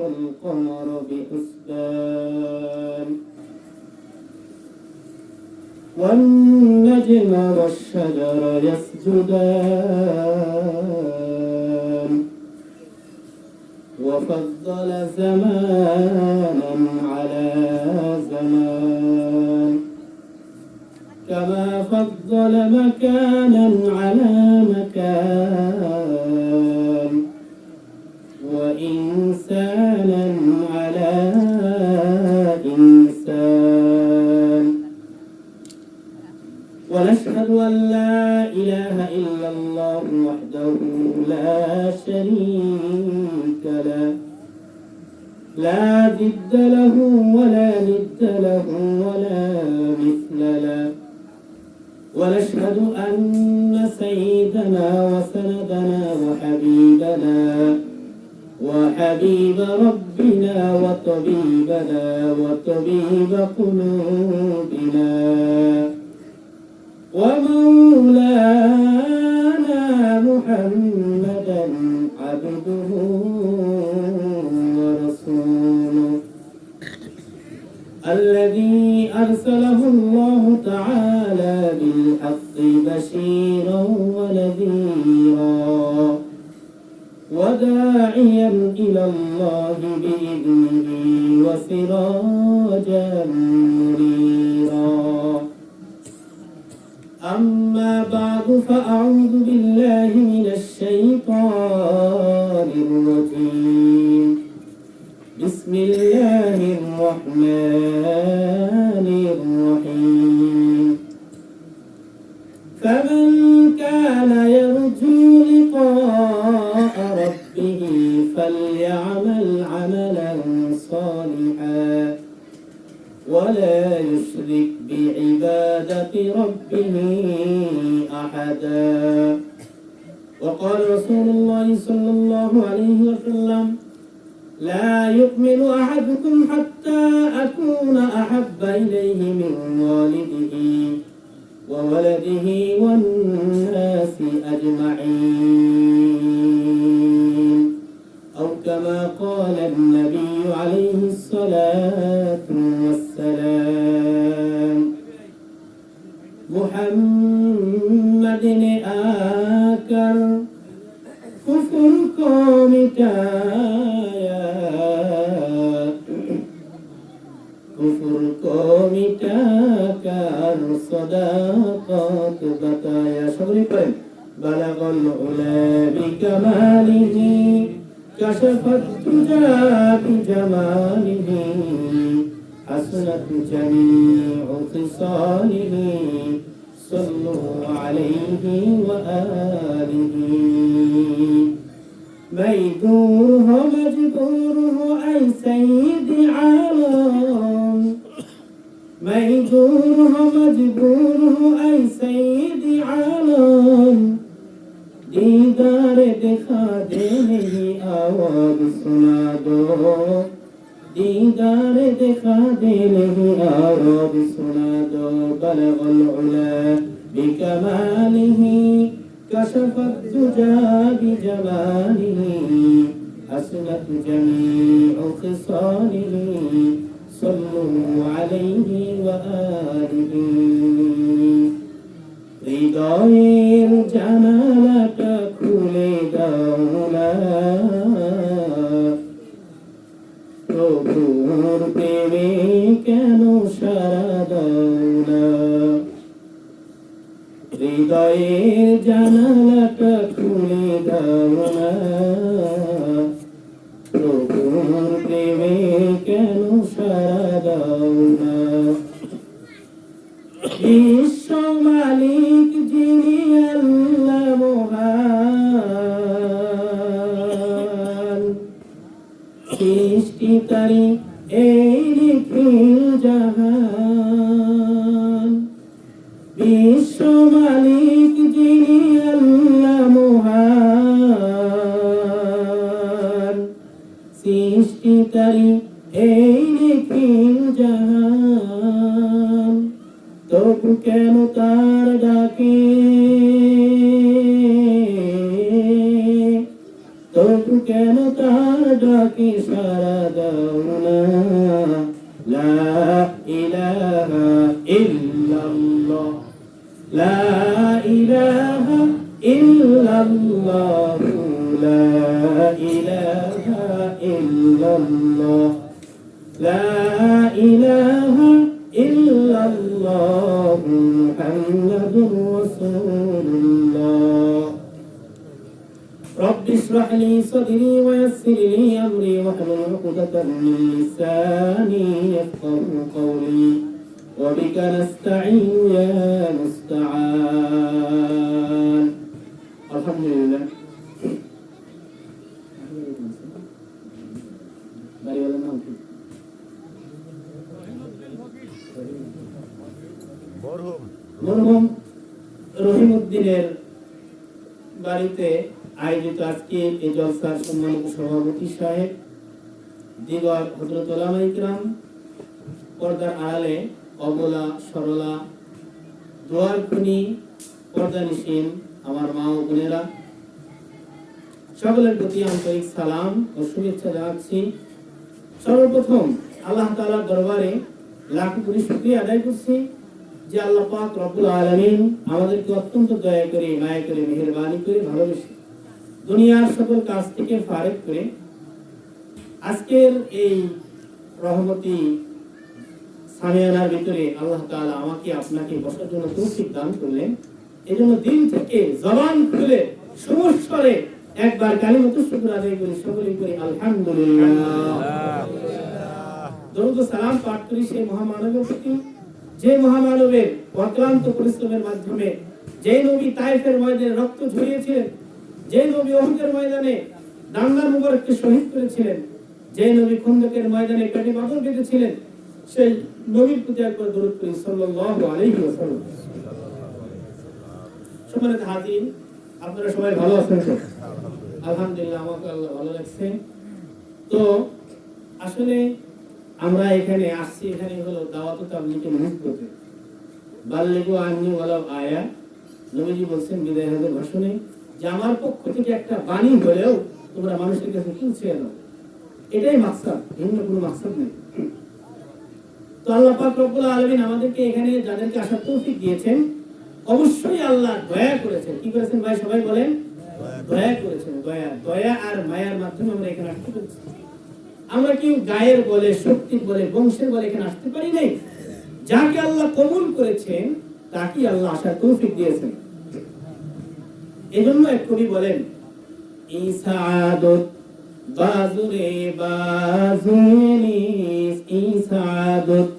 والقمر بحسبان والنجم والشجر يسجدان وفضل زمانا على زمان كما فضل مكانا على مكان وإنسانا على إنسان ونشهد أن لا إله إلا الله وحده لا شريك له لا ضد له ولا ند له ولا مثل له ونشهد أن سيدنا وسندنا وحبيب ربنا وطبيب قلوبنا ومولانا محمدا عبده ورسوله الذي أرسله الله تعالى بالحق بشيرا ونذيرا وداعيا إلى الله بإذنه وسراجا منيرا أما بعد فأعوذ بالله من الشيطان الرجيم بسم الله الرحمن الرحيم فمن كان يرجو لقاء ربه فليعمل عملا صالحا ولا يشرك بعبادة ربه أحدا وقال رسول الله صلى الله عليه وسلم لا يؤمن أحدكم حتى أكون أحب إليه من والده وولده والناس أجمعين أو كما قال النبي عليه الصلاة والسلام محمد آكر كفر قوم كفر قوم كار صداقات بطايا شغري بلغ العلا بكماله كشف الدجى بجماله حسنت جميع خصاله صلوا عليه وآله ميدوره مجبوره أي سيد عالم ميدوره مجبوره أي سيد عالم दीदार दिखा दे नहीं आवाज सुना दो दीदार दिखा दे नहीं आवाज सुना दो बलगल उला बिकमालिह कशफ الدجى بجماله حسنت جميع خصاله صلوا عليه وآله হৃদয়ের জানালাটা খুলে দাও না প্রভুর প্রেমে কেন সারা দাও না হৃদয়ের জানালাটা খুলে দাও না প্রভুর প্রেমে কেন সারা দাও না বিশ্ব মালিক যিনি আল্লাহ মহান সৃষ্টিকারী এই নিখিল জাহান বিশ্ব মালিক যিনি আল্লাহ মহান সৃষ্টিকারী এই নিখিল জাহান তবু কেন তার ডাকে তবু কেন তার ডাকে সাড়া দাও না। লা ইলাহা ইল্লাল্লাহ, লা ইলাহা ইল্লাল্লাহ, লা ইলাহা ইল্লাল্লাহ, লা ইলাহা ইল্লাল্লাহ, মুহাম্মাদুর রাসূলুল্লাহ। রব্বি ইশরাহ লি সাদরি ওয়া ইয়াসসির লি আমরি ওয়াহলুল উকদাতাম মিন লিসানি ইয়াফকাহু কওলি ওয়া বিকা নাস্তাঈনু ইয়া মুস্তাআন। আলহামদুলিল্লাহ। বাড়িওয়ালার নাম কি? মরহুম রহিমউদ্দিনের বাড়িতে আয়োজিত আজকে এই জলসার সম্মানিত সভাপতি সাহেব, দিগর হযরত উলামায়ে কিরাম, পর্দার আড়ালে অবলা সরলা দোয়ার খুনি পর্দানিশীন আমার মা ও বোনেরা, সকলের প্রতি আন্তরিক সালাম ও শুভেচ্ছা জানাচ্ছি। সর্বপ্রথম আল্লাহ তাআলার দরবারে লাখ কোটি শুকরিয়া আদায় করছি যে আল্লাহ পাক রব্বুল আলামিন আমাদেরকে অত্যন্ত দয়া করে, মায়া করে, মেহেরবানি করে, ভালোবেসে দুনিয়ার সকল কাজ থেকে ফারেক করে আজকের এই রহমতি সামিয়ানার ভিতরে আল্লাহ তাআলা আমাকে আপনাকে বসার জন্য তৌফিক দান করলেন। এজন্য দিন থেকে জবান খুলে সমস্বরে একবার কালিমাতুশ শুকর আদায় করি, সকলেই করি আলহামদুলিল্লাহ। দরুদ ও সালাম পাঠ করি সেই মহামানবের প্রতি, যে মহামানবের অক্লান্ত পরিশ্রমের মাধ্যমে যে নবী তায়েফের ময়দানে রক্ত ঝরিয়েছিলেন, যে নবী উহুদের ময়দানে দাঙ্গা মুবারককে শহীদ করেছিলেন, যে নবী খন্দকের ময়দানে পেটে পাথর বেঁধেছিলেন, সেই নবীর প্রতি একবার দরুদ করি সাল্লাল্লাহু আলাইহি ওয়াসাল্লাম। সম্মানিত হাজির, আপনারা সবাই ভালো আছেন তো? আলহামদুলিল্লাহ, আমাকে আল্লাহ ভালো রাখছে। তো আসলে আমরা এখানে আসছি, এখানে হলো দাওয়াত তাবলীগের নিসবতে বাল্লিগু আন্নী ওয়ালাউ আয়া। নবীজি বলছেন বিদায় হজের ভাষণে যে আমার পক্ষ থেকে একটা বাণী হলেও তোমরা মানুষের কাছে পৌঁছে দাও, এটাই মাকসাদ, ভিন্ন কোনো মাকসাদ নেই। তো আল্লাহ পাক রব্বুল আলামিন আমাদেরকে এখানে যাদেরকে আসার তৌফিক দিয়েছেন, অবশ্যই আল্লাহ দয়া করেছেন। কি করেছেন ভাই, সবাই বলেন? দয়া করেছেন। দয়া, দয়া আর মায়ার মাধ্যমে আমরা এখানে আসতে পেরেছি। আমরা কি গায়ের বলে, শক্তির বলে, বংশের বলে এখানে আসতে পারি নাই। যাকে আল্লাহ কবুল করেছেন তাকে আল্লাহ আসার তৌফিক দিয়েছেন। এজন্য এক কবি বলেন, ইসাদত বাজুরে বাজুনিস, ইসাদত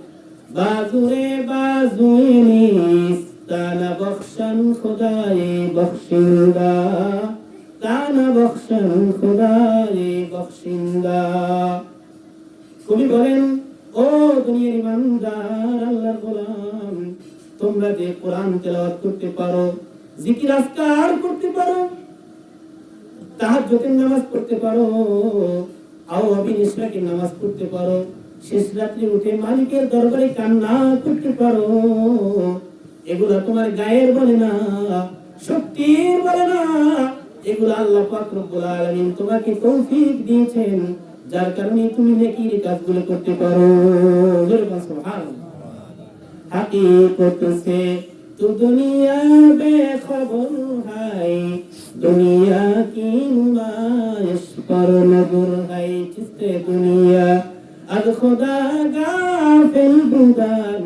বাজুরে বাজুনিস, তানা বখশন খুদায়ে বখশিন্দা, তানা বখশন খুদায়ে বখশিন্দা। কবি বলেন, ও দুনিয়ার ইমানদার, আল্লাহর গোলাম, তোমরা যে কোরআন তেলাওয়াত করতে পারো, জিকির আজকার করতে পারো, তাহাজ্জুদের নামাজ পড়তে পারো, আওয়াবিন ইশরাকের নামাজ পড়তে পারো, শেষ রাত্রে উঠে মালিকের দরবারে কান্না করতে পারো, এগুলা তোমার গায়ের বলে না, শক্তির বলে না, এগুলা আল্লাহ পাক রব্বুল আলামিন তোমাকে তৌফিক দিয়েছেন, যার কারণে তুমি নেকির কাজগুলো করতে পারো। সুবহানাল্লাহ। हकीकत से तू दुनिया बेखबर है, दुनिया की नुमाइश पर नजर है, जिससे दुनिया अद खुदा गाफिल बुदान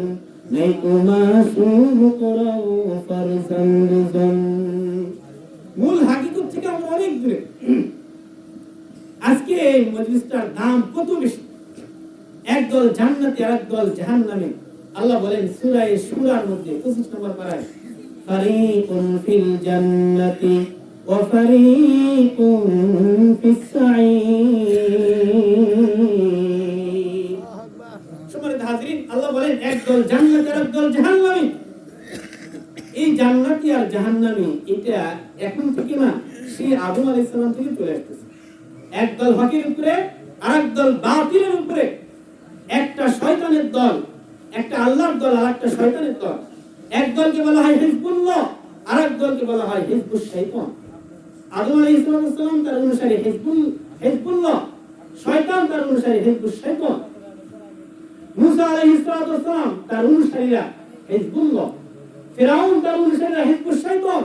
नहीं को मासूम करो फरजंद जन। মূল হাকিকত থেকে আমরা অনেক দূরে। আজকে এই মজলিসটার দাম কত বেশি, একদল জান্নাতে আর একদল জাহান্নামে। আল্লাহ বলেন সূরা শুরার মধ্যে 25 নম্বর পারায়, ফারিকুন ফিল জান্নাতি ওয়া ফারিকুন ফিস সাঈর। সম্মানিত হাজিরিন, আল্লাহ বলেন একদল জান্নাতে আর একদল জাহান্নামে। এই জান্নাতি আর জাহান্নামী এটা এখন থেকে না, সেই আদম আলাইহিস সালাম থেকে চলে আসছে। একদল হকের উপরে আর একদল বাতিলের উপরে, একটা শয়তানের দল, একটা আল্লাহর দল আর একটা শয়তানের দল। এক দলকে বলা হয় হিজবুল্লাহ, আর এক দলকে বলা হয় হিজবুশ শাইতান। আদম আলাইহিস সালাম তার অনুসারী হিজবুল্লাহ, শয়তান তার অনুসারী হিজবুশ শাইতান। মুসা আলাইহিস সালাম তার অনুসারীরা হিজবুল্লাহ, ফিরাউন তার অনুসারীরা হিজবুশ শাইতান,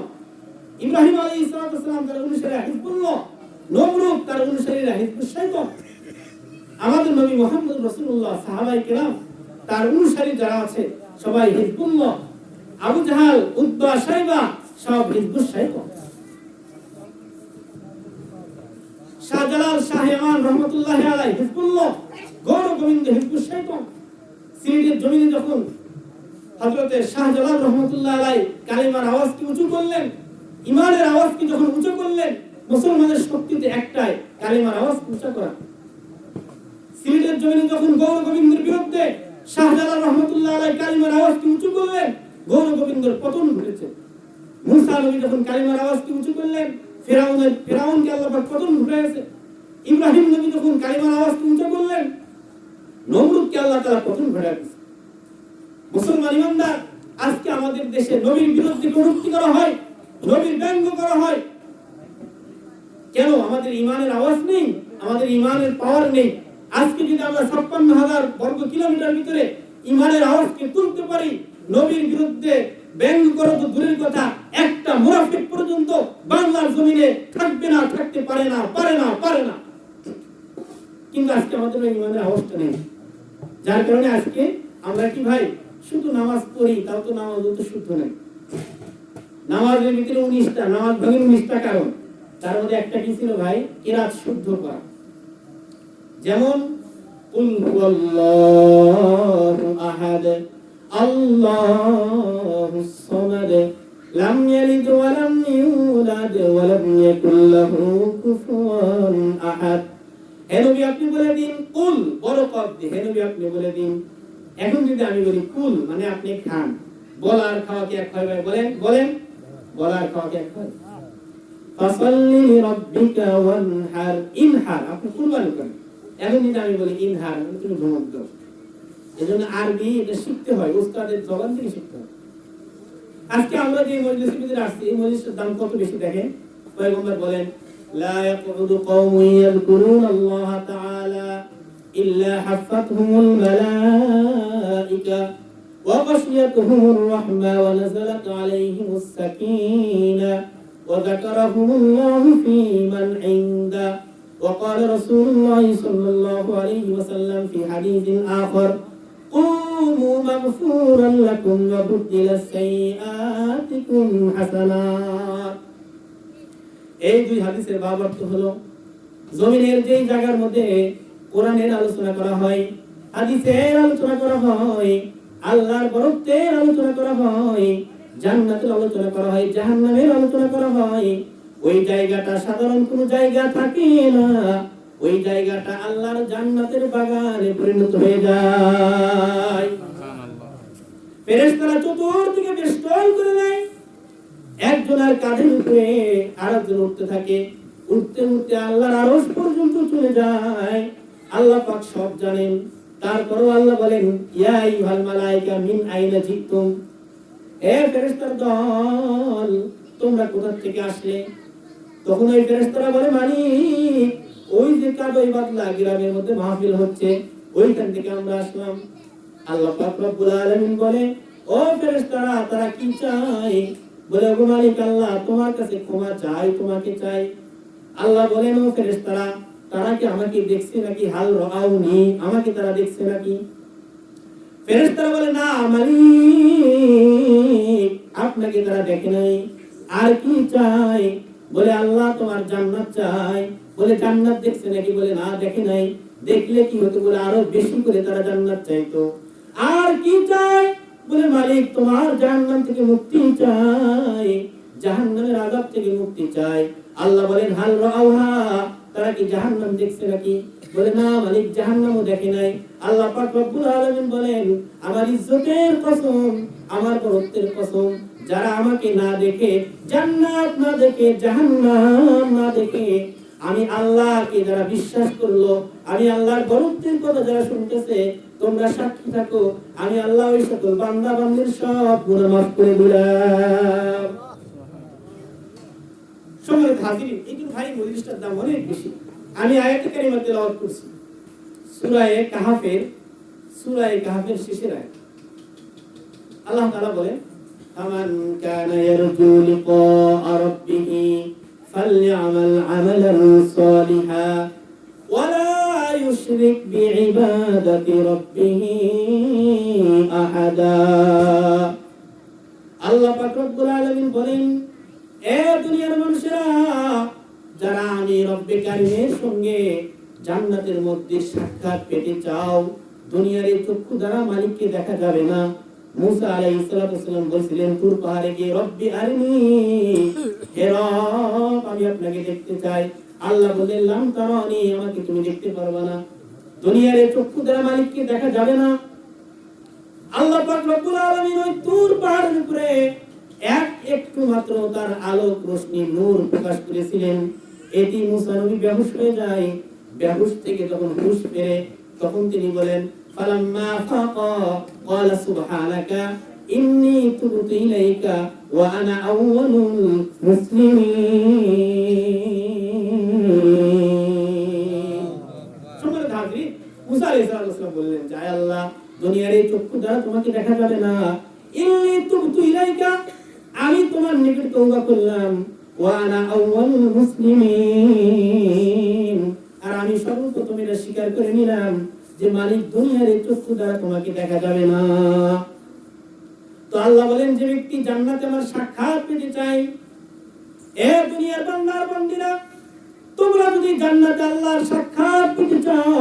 ইব্রাহিম আলাইহিস সালাম তার অনুসারীরা হিজবুল্লাহ, নমরুদ তার অনুসারীরা হিজবুশ শাইতান। আমাদের নবী মুহাম্মদ রাসূলুল্লাহ সাহাবায়ে কেরাম তার অনুসারী যারা আছে সবাই হিজবুল্লাহ। আবু জাহাল, উতবা, শাইবা সব হিজবুশ শাইতান। শাহজালাল, শাহ ইমান রহমাতুল্লাহি আলাইহি হিজবুল্লাহ, গৌর গোবিন্দ হিজবুশ শাইতান। সিলেটের জমিনে যখন হযরতে শাহজালাল রহমাতুল্লাহি আলাইহি কালিমার আওয়াজকে উঁচু করলেন, ঈমানের আওয়াজকে যখন উঁচু করলেন, মুসলমানের শক্তিতে একটাই, কালিমার আওয়াজ উঁচু করা। সিলেটের জমিনে যখন গৌর গোবিন্দের বিরুদ্ধে শাহজালাল রহমাতুল্লাহি আলাইহি কালিমার আওয়াজকে উঁচু করলেন, গৌর গোবিন্দের পতন ঘটেছে। মুসা নবী যখন কালিমার আওয়াজকে উঁচু করলেন, ফিরাউনকে আল্লাহ পাক পতন ঘটাইছে। ইব্রাহিম নবী যখন কালিমার আওয়াজকে উঁচু করলেন, নমরুদকে আল্লাহ তাআলা পতন ঘটাইছে। মুসলমান ইমানদার, আজকে আমাদের দেশে নবীর বিরুদ্ধে কটূক্তি করা হয়, নবীর ব্যঙ্গ করা হয়। কেন? আমাদের ঈমানের আওয়াজ নেই, আমাদের ঈমানের পাওয়ার নেই। আজকে যদি আমরা ৫৬,০০০ বর্গ কিলোমিটার ভিতরে ঈমানের আওয়াজকে তুলতে পারি, নবীর বিরুদ্ধে ব্যঙ্গ করা তো দূরের কথা, একটা মুনাফিক পর্যন্ত বাংলার জমিনে থাকবে না, থাকতে পারে না। কিন্তু আজকে আমাদের ঈমানের আওয়াজটা নেই। যার কারণে আজকে আমরা কি ভাই শুধু নামাজ পড়ি, তাও তো নামাজ তো শুদ্ধ নেই। নামাজের ভিতরে ১৯টা, নামাজ ভাঙের ১৯টা কারণ, তার মধ্যে একটা কি ছিল ভাই? কিরাত শুদ্ধ করা। যেমন কুল হুয়াল্লাহু আহাদ, আল্লাহুস সামাদ, লাম ইয়ালিদ ওয়া লাম ইউলাদ ওয়া লাম ইয়াকুল লাহু কুফুয়ান আহাদ। হে নবী আপনি বলে দিন, কুল বড় কফ দিয়ে, হে নবী আপনি বলে দিন। এখন যদি আমি বলি কুল মানে আপনি খান, বলার খাওয়া কি এক হয় ভাই? বলেন বলার খাওয়া কি এক হয়? ফাসাল্লি লিরাব্বিকা ওয়ানহার, ইনহার আপনি কুরবানি করেন। এখন যদি আমি বলি ইনহার মানে তুমি ঘুমোত দাও। এজন্য আরবি এটা শিখতে হয়, উস্তাদের জবান থেকে শিখতে হয়। আজকে আমরা যে মজলিসের ভিতরে আসছি, এই মজলিসের দাম কত বেশি দেখেন। পয়গম্বর বলেন, লা ইয়াকুদু কওমুন ইয়াযকুরুনাল্লাহ তাআলা ইল্লা হাফাতহুমুল মালাইকা ওয়া গাশিয়াতুহুমুর রাহমা ওয়া নাযালাত আলাইহিমুস সাকিনা ওয়া যাকারাহুমুল্লাহু ফী মান ইনদা। وقال رسول الله صلى الله عليه وسلم في حديث آخر قوموا مغفورا لكم وبدلت سيئاتكم حسنات। এই দুই হাদিসের ভাবার্থ হলো, জমিনের যে জায়গার মধ্যে কোরআনের আলোচনা করা হয়, হাদিসের আলোচনা করা হয়, আল্লাহর বরকতের আলোচনা করা হয়, জান্নাতের আলোচনা করা হয়, জাহান্নামের আলোচনা করা হয়, ওই জায়গাটা সাধারণ কোনো জায়গা থাকে না, ওই জায়গাটা আল্লাহর জান্নাতের বাগানে পরিণত হয়ে যায়। ফেরেশতারা চতুর্দিকে বেষ্টন করে নেয়, একজনের কাঁধের উপরে আরেকজন উঠতে থাকে, উঠতে উঠতে আল্লাহর আরশ পর্যন্ত চলে যায়। আল্লাহ পাক সব জানেন, তারপরও আল্লাহ বলেন, ইয়া আইয়ুহাল মালায়েকা মিন আইনা জিতুম, হে ফেরেশতার দল তোমরা কোথা থেকে আসলে? তখন ওই ফেরেশতারা বলে, মালিক ওই যে কাবাই বাদলা গ্রামের মধ্যে মাহফিল হচ্ছে, ওইখান থেকে আমরা আসলাম। আল্লাহ পাক রব্বুল আলামিন বলে, ও ফেরেশতারা তারা কি চায়? বলে, ও মালিক আল্লাহ তোমার কাছে ক্ষমা চাই, তোমাকে চাই। আল্লাহ বলেন, ও ফেরেশতারা তারা কি আমাকে দেখছে নাকি? হাল রাআউনি, আমাকে তারা দেখছে নাকি? ফেরেশতারা বলে, না মালিক আপনাকে তারা দেখে নাই। আর কি চাই? বলে, আল্লাহ তোমার জান্নাত চাই। বলে, জান্নাত দেখছে নাকি? বলে, না দেখে নাই। দেখলে কি হতো? বলে, আরো বেশি করে তারা জান্নাত চাইতো। আর কি চাই? বলে, মালিক তোমার জাহান্নাম থেকে মুক্তি চাই, জাহান্নামের আযাব থেকে মুক্তি চাই। আল্লাহ বলেন, হাল রাআউহা, তারা কি জাহান্নাম দেখছে নাকি? বলে, না মালিক জাহান্নামও দেখে নাই। আল্লাহ পাক রব্বুল আলামিন বলেন, আমার ইজ্জতের কসম, আমার বরকতের কসম, যারা আমাকে না দেখে, জান্নাত না দেখে, জাহান্নাম না দেখে, আমি আল্লাহকে যারা বিশ্বাস করলো, আমি আল্লাহর বরকতের কথা যারা শুনতেছে, তোমরা সাক্ষী থাকো, আমি আল্লাহ ওই সকল বান্দা বান্দির সব গুনাহ মাফ করে দিলাম। সম্মানিত হাজিরিন, একটু ভাই মজলিসটার দাম অনেক বেশি। আমি আয়াতে কারিমা তেলাওয়াত করছি সূরা কাহফের শেষের আয়াত। আল্লাহ তাআলা বলেন, ফামান কানা ইয়ারজু লিকা রাব্বিহি ফালইআমাল আমালান সালিহা ওয়ালা ইউশরিক বিইবাদাতি রাব্বিহি আহাদা। আল্লাহ পাক রব্বুল আলামিন বলেন, এ দুনিয়ার মানুষেরা, যারা আমি রব্বে কারীমের সঙ্গে জান্নাতের মধ্যে সাক্ষাৎ পেতে চাও, দুনিয়ার এই চক্ষু দ্বারা মালিককে দেখা যাবে না। মুসা আলাইহিস সালাম বলেছিলেন তুর পাহাড়ে গিয়ে, রব্বি আরিনি, হে রব আমি আপনাকে দেখতে চাই। আল্লাহ বললেন, লাম তারানি, আমাকে তুমি দেখতে পারবে না। দুনিয়ার এই চক্ষু দ্বারা মালিককে দেখা যাবে না। আল্লাহ পাক রব্বুল আলামিন ওই তুর পাহাড়ের উপরে একটু মাত্র তার আলোক রশ্মি নূর প্রকাশ করেছিলেন। এটি মুসা নবী বেহুশ হয়ে যায়। বেহুশ থেকে যখন হুঁশ ফেরে, তখন তিনি বলেন, ফালাম্মা ফাকা ক্বালা সুবহানাকা ইন্নী তুবতু ইলাইকা ওয়া আনা আউয়ালুল মুসলিমিন। সম্মানিত হাজিরিন, মুসা আলাইহিস সালাম বললেন, যে আল্লাহ, দুনিয়ার এই চক্ষু দ্বারা তোমাকে দেখা যাবে না। ইন্নী তুবতু ইলাইকা, আমি তোমার নিকট তওবা করলাম। ওয়া আনা আউয়ালুল মুসলিমিন, আর আমি সর্বপ্রথম এটা স্বীকার করে নিলাম যে মালিক দুনিয়ার এই চক্ষু দ্বারা তোমাকে দেখা যাবে না। তো আল্লাহ বলেন, যে ব্যক্তি জান্নাতে আমার সাক্ষাৎ পেতে চায়, এ দুনিয়ার বান্দার বান্দিরা, তোমরা যদি জান্নাতে আল্লাহর সাক্ষাৎ পেতে চাও,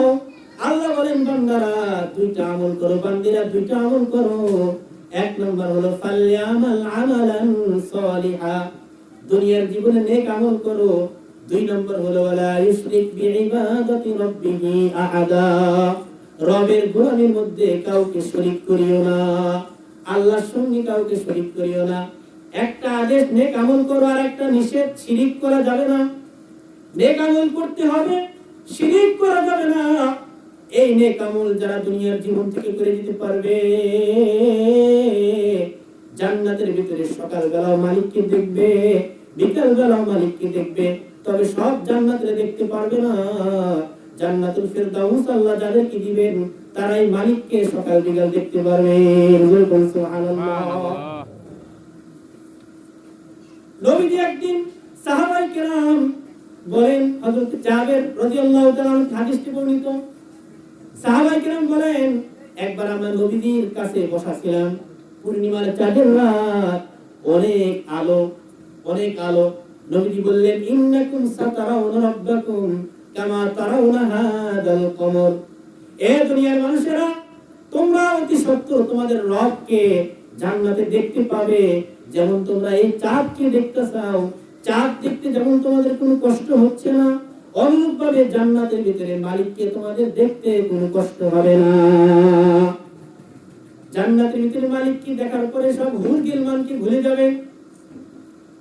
আল্লাহ বলেন, বান্দারা দুইটা আমল করো, বান্দিরা দুইটা আমল করো। এক নম্বর হলো ফালইআমাল আমালান সালিহা, দুনিয়ার জীবনে নেক আমল করো। দুই নম্বর হলো ওয়ালা ইউশরিক বিইবাদাতি রাব্বিহি আহাদা, রবের গোলামির মধ্যে কাউকে শরীক করিও না, আল্লাহর সঙ্গে কাউকে শরীক করিও না। একটা আদেশ নেক আমল করো, আর একটা নিষেধ শিরিক করা যাবে না। নেক আমল করতে হবে, শিরিক করা যাবে না। এই নেক আমল যারা দুনিয়ার জীবন থেকে করে দিতে পারবে, জান্নাতের ভিতরে সকাল বেলাও মালিককে দেখবে, বিকাল বেলাও মালিককে দেখবে। তবে সব জান্নাতে দেখতে পারবে না। জান্নাতুল ফেরদাউস আল্লাহ যাদেরকে দিবেন, তারাই মালিককে সকাল বিকাল দেখতে পারবে। সুবহানাল্লাহ। নবীজি একদিন সাহাবায়ে কেরাম বলেন, হযরত জাবের রাদিয়াল্লাহু তাআলা হাদিসটি বর্ণিত, সাহাবায়ে কেরাম বলেন, একবার আমরা নবীজির কাছে বসা ছিলাম, পূর্ণিমার চাঁদের রাত, অনেক আলো, অনেক আলো। নবীজি বললেন, ইন্নাকুম সাতারাউনা রাব্বাকুম কামা তারাউনা হাদাল কমর, এ দুনিয়ার মানুষেরা, তোমরা অতি সত্য তোমাদের রবকে জান্নাতে দেখতে পাবে, যেমন তোমরা এই চাঁদকে দেখতে চাও। চাঁদ দেখতে যেমন তোমাদের কোনো কষ্ট হচ্ছে না, অনুরূপভাবে জান্নাতের ভিতরে মালিককে তোমাদের দেখতে কোনো কষ্ট হবে না। জান্নাতের ভিতরে মালিককে দেখার পরে সব হুর গিলমানকে ভুলে যাবে।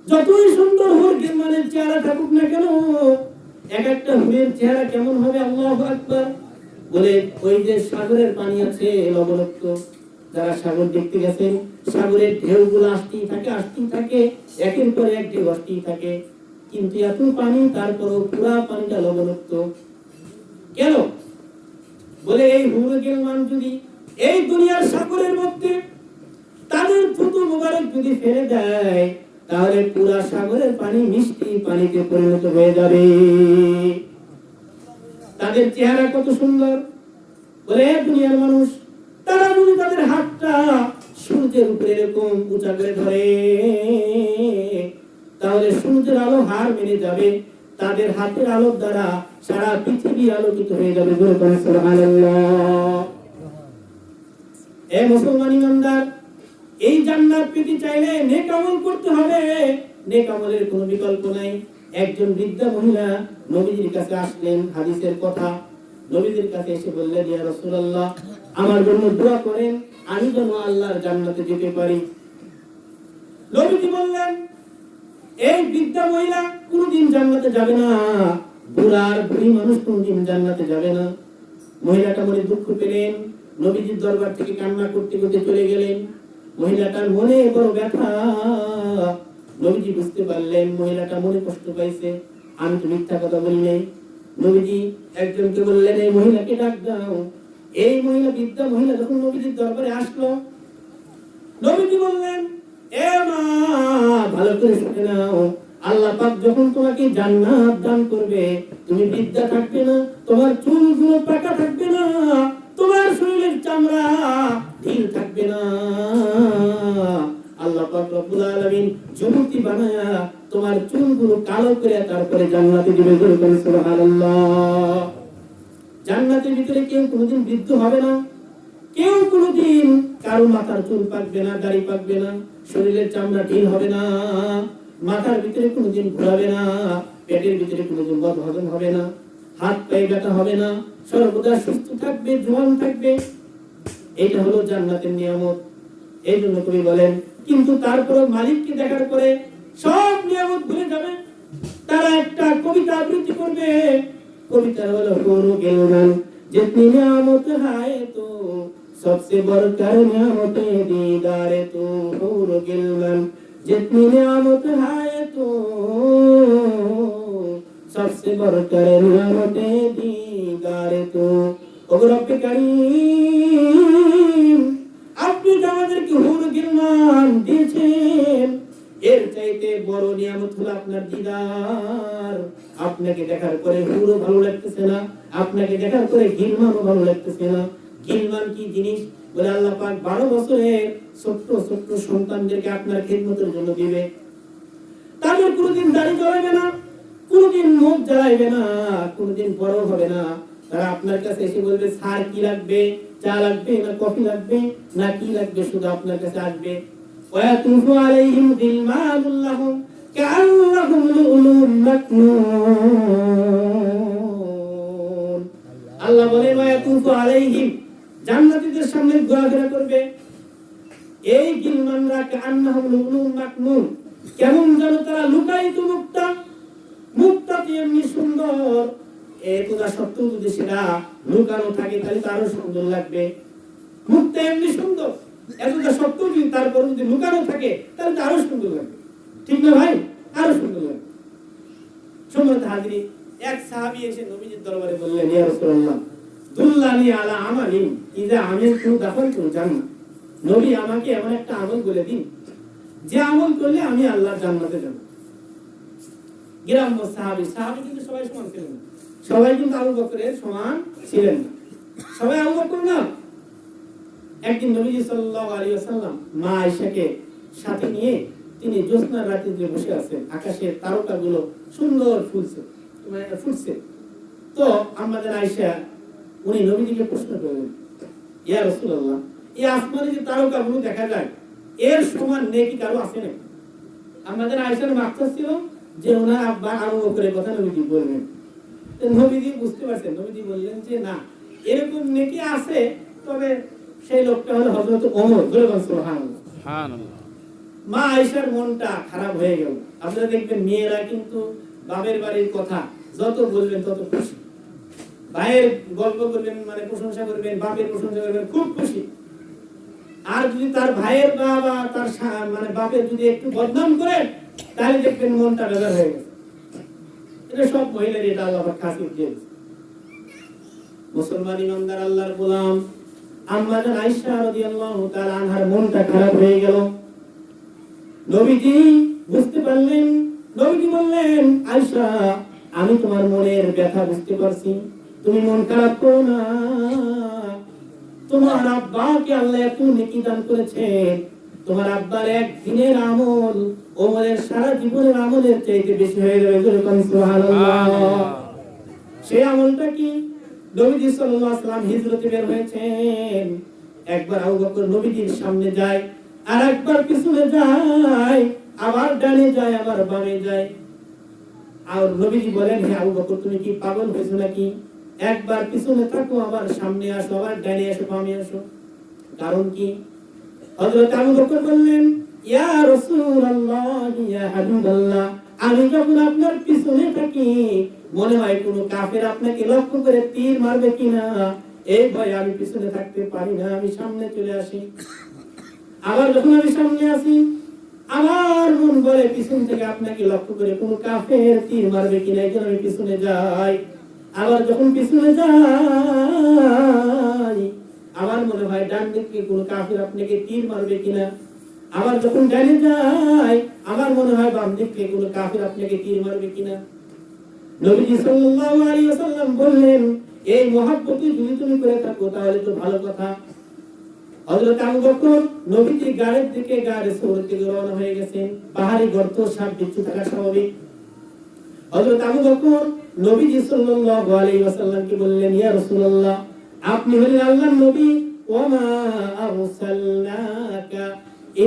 যতই সুন্দর হুর গিলমানের চেহারা থাকুক না কেন, এক একটা হুরের চেহারা কেমন হবে, আল্লাহু আকবার। বলে, ওই যে সাগরের পানি আছে লবণাক্ত, যারা সাগর দেখতে গেছেন, সাগরের ঢেউগুলো আসতেই থাকে, একের পর এক ঢেউ আসতেই থাকে, কিন্তু এত পানি, তারপরও পুরা পানিটা লবণাক্ত কেন? বলে, এই হুর গিলমান যদি এই দুনিয়ার সাগরের মধ্যে তাদের থুতু মুবারক যদি ফেলে দেয়, তাহলে পুরা সাগরের পানি মিষ্টি পানিতে পরিণত হয়ে যাবে। তাদের চেহারা কত সুন্দর। বলে, দুনিয়ার মানুষ, তারা যদি তাদের হাতটা সূর্যের উপরে এরকম উঁচা করে ধরে, তাহলে সূর্যের আলো হার মেনে যাবে, তাদের হাতের আলোর দ্বারা সারা পৃথিবী আলোকিত হয়ে যাবে। সুবহানাল্লাহ। এ মুসলমান ইমানদার, এই জান্নাত পেতে চাইলে নেক আমল করতে হবে। নেক আমলের কোনো বিকল্প নাই। একজন বৃদ্ধা মহিলা নবীজির কাছে আসলেন, হাদিসের কথা। নবীজির কাছে এসে বললেন, ইয়া রাসূলুল্লাহ, আমার জন্য দোয়া করেন, আমি যেন আল্লাহর জান্নাতে যেতে পারি। নবীজি বললেন, এই বৃদ্ধা মহিলা কোনদিন জান্নাতে যাবে না, বুড়া আর বুড়ি মানুষ কোনদিন জান্নাতে যাবে না। মহিলাটা মনে দুঃখ পেলেন, নবীজির দরবার থেকে কান্না করতে করতে চলে গেলেন। মহিলাটার মনে বড় ব্যথা। নবীজি বুঝতে পারলেন মহিলাটা মনে কষ্ট পাইছে, আমি তো মিথ্যা কথা বলি নাই। নবীজি একজনকে বললেন এই মহিলাকে ডাক দাও। এই মহিলা, বৃদ্ধা মহিলা যখন নবীজির দরবারে আসলো, নবীজি বললেন এ মা, ভালো করে শুনে নাও, আল্লাহ পাক যখন তোমাকে জান্নাত দান করবে, তুমি বৃদ্ধা থাকবে না, তোমার চুলগুলো পাকা থাকবে না, তোমার শরীরের চামড়া ঢিল থাকবে না। আল্লাহ পাক রব্বুল আলামিন যুবতী বানায়া তোমার চুলগুলো কালো করে তারপরে জান্নাতে দিবে। সুবহানাল্লাহ। জান্নাতের ভিতরে কেউ কোনোদিন বৃদ্ধ হবে না, কেউ কোনোদিন কারো মাথার চুল পাকবে না, দাড়ি পাকবে না, শরীরের চামড়া ঢিল হবে না, মাথার ভিতরে কোনোদিন ঘোরাবে না, পেটের ভিতরে কোনোদিন বদহজম হবে না, হাত পায়ে ব্যথা হবে না, সর্বদা সুস্থ থাকবে, জোয়ান থাকবে। এটা হলো জান্নাতের নিয়ামত। এই জন্য কবি বলেন, কিন্তু তারপরে মালিককে দেখার পরে সব নিয়ামত ভুলে যাবে। তারা একটা কবিতা আবৃত্তি করবে, কবিতা হলো হুরু গিলমান जितनी नियामत है तो सबसे बढ़कर नियामत दीदार तो हूर गिलमन जितनी नियामत है तो सबसे बढ़कर नियामत दीदार तो रब्बे करीम আপনি তো আমাদেরকে হুর গিলমান দিয়েছেন, এর চাইতে বড় নিয়ামত হলো আপনার দিদার। আপনাকে দেখার পরে হুরও ভালো লাগতেছে না, আপনাকে দেখার পরে গিলমানও ভালো লাগতেছে না। গিলমান কি জিনিস বলে আল্লাহ পাক 12 বছরের ছোট্ট ছোট্ট সন্তানদেরকে আপনার খিদমতের জন্য দিবে। তাদের কোনোদিন দাড়ি জ্বলাবে না, কোনোদিন মুখ জ্বালাবে না, কোনোদিন বড় হবে না। তারা আপনার কাছে এসে বলবে স্যার কি লাগবে, চা লাগবে না কফি লাগবে না কি লাগবে, শুধু আপনার কাছে আসবে। ويطوف عليهم غلمان لهم كأنهم لؤلؤ مكنون। আল্লাহ বলেন ويطوف عليهم, জান্নাতীদের সামনে ঘোরাফেরা করবে এই গিলমানরা কান্নাহুম লুলুম মাকনুন, কেমন যেন তারা লুকায়িত মুক্তা, মুক্তা এমনি সুন্দর। এতটা সত্য যদি সেটা লুকানো থাকে তাহলে তো আরো সুন্দর লাগবে। মুক্তা এমনি সুন্দর, এতটা সত্য যদি তারপর যদি লুকানো থাকে তাহলে তো আরো সুন্দর লাগবে, ঠিক না ভাই? আরো সুন্দর লাগবে। সম্মানিত হাজিরিন, এক সাহাবী এসে নবীজির দরবারে বললেন ইয়া রাসূলুল্লাহ দুল্লানি আলা আমালিন ইযা আমিলতু দাখালতু জান্নাহ। নবী আমাকে এমন একটা আমল বলে দিন যে আমল করলে আমি আল্লাহর জান্নাতে যাব। গ্রাম্য সাহাবী, সাহাবী কিন্তু সবাই সমান ছিলেন না, সবাই কিন্তু আবু বকরের সমান ছিলেন না, সবাই আবু বকর না। একদিন নবীজি সাল্লাল্লাহু আলাইহি ওয়াসাল্লাম মা আয়েশাকে সাথে নিয়ে তিনি জ্যোৎস্নার রাতে বসে আছেন, আকাশের তারকাগুলো সুন্দর ফুটছে। তো আমাদের আয়েশা উনি নবীজিকে প্রশ্ন করলেন ইয়া রাসূলুল্লাহ, এই আসমানে যে তারকাগুলো দেখা যায় এর সমান নেকি কারো আছে নাকি? আমাদের আয়েশার মাকসাদ ছিল যে ওনার আব্বা আবু বকরের কথা নবীজি বলবেন। নবীজি বুঝতে পারছেন, নবীজি বললেন যে না, এরকম নেকি আছে, তবে সেই লোকটা হলো হযরত ওমর। সুবহানাল্লাহ। মা আয়েশার মনটা খারাপ হয়ে গেল। আপনারা দেখবেন মেয়েরা কিন্তু বাপের বাড়ির কথা যত বলবেন তত খুশি, ভাইয়ের গল্প করবেন মানে প্রশংসা করবেন, বাপের প্রশংসা করবেন, খুব খুশি। আর যদি তার ভাইয়ের বাবা তার মানে বাপের যদি একটু বদনাম করেন তাহলে দেখবেন মনটা বেজার হয়ে গেছে। এটা সব মহিলার এটা আল্লাহ খাসিয়ত দিয়েছে। মুসলমান ইমানদার আল্লাহর গোলাম আম্মা জান আয়েশা রাদিয়াল্লাহু তাআলা আনহার মনটা খারাপ হয়ে গেল। নবীজি বুঝতে পারলেন, নবীজি বললেন আয়েশা আমি তোমার মনের ব্যথা বুঝতে পারছি, তুমি মন খারাপ করো না। তোমার আব্বাকে আল্লাহ এত নেকি দান করেছেন, তোমার আব্বার একদিনের আমল ওমরের সারা জীবনের আমলের চাইতে বেশি হয়ে যাবে। সুবহানাল্লাহ। সেই আমলটা কি? নবীজি সাল্লাল্লাহু আলাইহি ওয়াসাল্লাম হিজরতে বের হয়েছেন, একবার আবু বকর নবীজির সামনে যায়, আর একবার পিছনে যায়, আবার ডানে যায়, আবার বামে যায়। আর নবীজি বলেন হে আবু বকর তুমি কি পাগল হয়েছো নাকি? একবার পিছনে থাকো, আবার সামনে আসো, আবার ডানে আসো, বামে আসো। কারণ কি? হযরত আবু বকর বললেন ইয়া রাসূলুল্লাহ ইয়া হাবিবাল্লাহ, আমি যখন আপনার পিছনে থাকি মনে হয় কোনো কাফের আপনাকে লক্ষ্য করে তীর মারবে কিনা, এই ভয়ে আমি পিছনে থাকতে পারি না, আমি সামনে চলে আসি। আবার যখন আমি সামনে আসি আমার মন বলে পিছন থেকে আপনাকে লক্ষ্য করে কোন কাফের তীর মারবে কিনা, এই জন্য আমি পিছনে যাই। আবার যখন পিছনে যাই আমার মনে হয় ডান দিকে কোন কাফের আপনাকে তীর মারবে কিনা। আবার যখন ডানে যাই আমার মনে হয় বাম দিকে কোন কাফের আপনাকে তীর মারবে কিনা। নবীজি সাল্লাল্লাহু আলাইহি ওয়াসাল্লাম বললেন, এই মহব্বত যদি তুমি করে থাকো তাহলে তো ভালো কথা। হযরত আবু বকর নবীজি গাড়ির দিকে গাড়ি সৌর থেকে রওনা হয়ে গেছেন। পাহাড়ি গর্ত সাপ বিচ্ছু থাকা স্বাভাবিক। হযরত আবু বকর নবীজি সাল্লাল্লাহু আলাইহি ওয়াসাল্লামকে বললেন, ইয়া রাসূলুল্লাহ, আপনি হলেন আল্লাহর নবী, ওয়া মা আরসালনাকা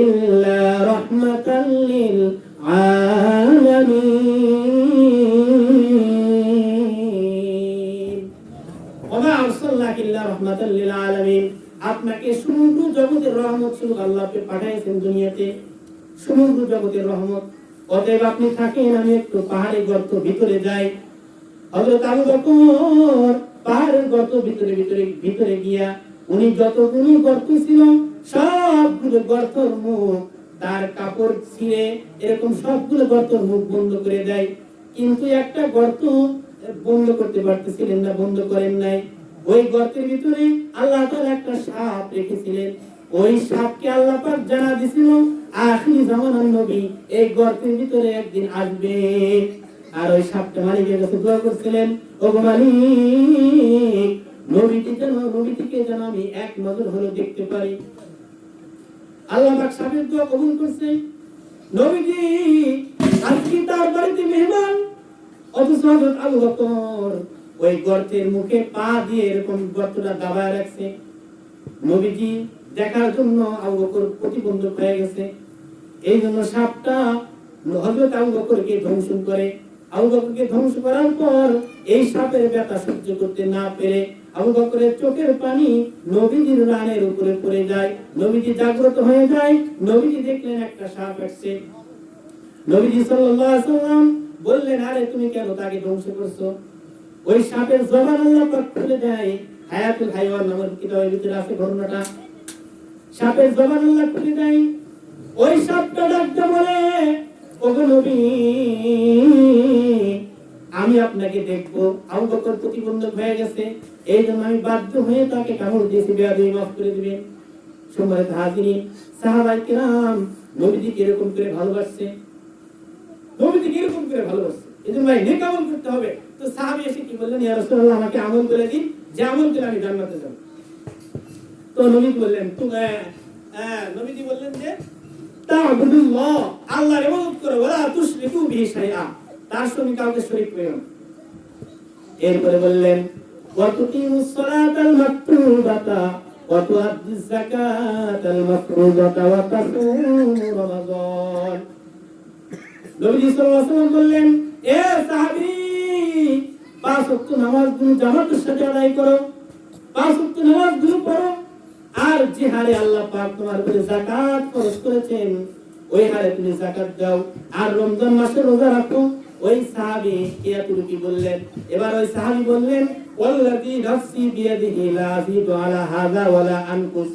ইল্লা রাহমাতাল লিল আলামিন, ওয়া মা আরসালনাকা ইল্লা রাহমাতাল লিল আলামিন। আপনাকে সমগ্র জগতের রহমত স্বরূপ আল্লাহ পাঠিয়েছেন দুনিয়াতে, সমগ্র জগতের রহমত। অতএব আপনি থাকেন, আমি একটু পাহাড়ি গর্ত ভিতরে যাই। হযরত আবু বকর পাহাড়ের গর্ত ভিতরে গিয়া উনি যতগুলো গর্ত ছিল সবগুলো গর্তের মুখ তার কাপড় ছিঁড়ে এরকম সবগুলো গর্তের মুখ বন্ধ করে দেয়। কিন্তু একটা গর্ত বন্ধ করতে পারতেছিলেন না, বন্ধ করেন নাই। ওই গর্তের ভিতরে আল্লাহ তাআলা একটা সাপ রেখেছিলেন। ওই সাপকে আল্লাহ পাক জানা দিছিল আখির জামানার নবী এই গর্তের ভিতরে একদিন আসবে। আর ওই সাপটা মালিকের কাছে দোয়া করছিলেন, ও মালিক, নবীটিকে যেন আমি এক নজর হলো দেখতে পারি। আল্লাহ পাক সাপের দোয়া কবুল করছে। নবীজি আজকে তার বাড়িতে মেহমান, অথচ হযরত আবু বকর ওই গর্তের মুখে পা দিয়ে এরকম গর্তটা দাবায় রাখছে। নবীজি দেখার জন্য আবু বকর প্রতিবন্ধক হয়ে গেছে। এই জন্য সাপটা হযরত আবু বকরকে ধ্বংস করে। আবু বকরকে ধ্বংস করার পর এই সাপের ব্যথা সহ্য করতে না পেরে আবু বকরের চোখের পানি নবীজির রানের উপরে পড়ে যায়। নবীজি জাগ্রত হয়ে যায়। নবীজি দেখলেন একটা সাপ আসছে। নবীজি সাল্লাল্লাহু আলাইহি ওয়াসাল্লাম বললেন, আরে তুমি কেন তাকে ধ্বংস করছো? ওই সাপের জবান আল্লাহ পাক খুলে দেয়। হায়াতুল হাইওয়ান নামের কিতাবের ভিতরে আছে ঘটনাটা। সাপের জবান আল্লাহ খুলে দেয়। ওই সাপটা ডাকতে বলে, ওগো নবী, আমি আপনাকে দেখবো। আবু বকর প্রতিবন্ধক হয়ে গেছে, এই জন্য আমি বাধ্য হয়ে তাকে কামড় দিয়েছি, বেয়াদবি মাফ করে দিবেন। সম্মানিত হাজিরিন, সাহাবায়ে কেরাম নবীজিকে এরকম করে ভালোবাসছে, নবীজিকে এরকম করে ভালোবাসছে। এজন্য ভাই নেক আমল করতে হবে। তো সাহাবী এসে কি বললেন, ইয়া রাসূলুল্লাহ, আমাকে আমল করে দিন, যে আমল করে আমি জান্নাতে যাব। তো নবী বললেন, নবীজি বললেন যে তা'বুদুল্লাহ, আল্লাহর ইবাদত করো, ওয়ালা তুশরিকু বিহি শাইআ, তার সঙ্গে কাউকে শরীক করো না। এরপরে বললেন, ওয়া তুকিমুস সালাতাল মাকতুবাতা ওয়া তুআদ্দিজ যাকাতাল মাফরুযাতা ওয়া তাসুমু রমাযান। নবী সাল্লাল্লাহু আলাইহি ওয়াসাল্লাম বললেন, এ সাহাবী, পাঁচ ওয়াক্ত নামাজগুলো জামাতের সাথে আদায় করো, পাঁচ ওয়াক্ত নামাজগুলো পড়ো, আর যে হারে আল্লাহ পাক তোমার উপরে যাকাত ফরজ করেছেন ওই হারে তুমি যাকাত দাও, আর রমজান মাসে রোজা রাখো। ওই সাহাবী কি বললেন? এবার ওই সাহাবী বললেন, ওয়াল্লাযী নাফসি বিয়াদিহি লা আযীদু আলা হাযা ওয়ালা আনকুস,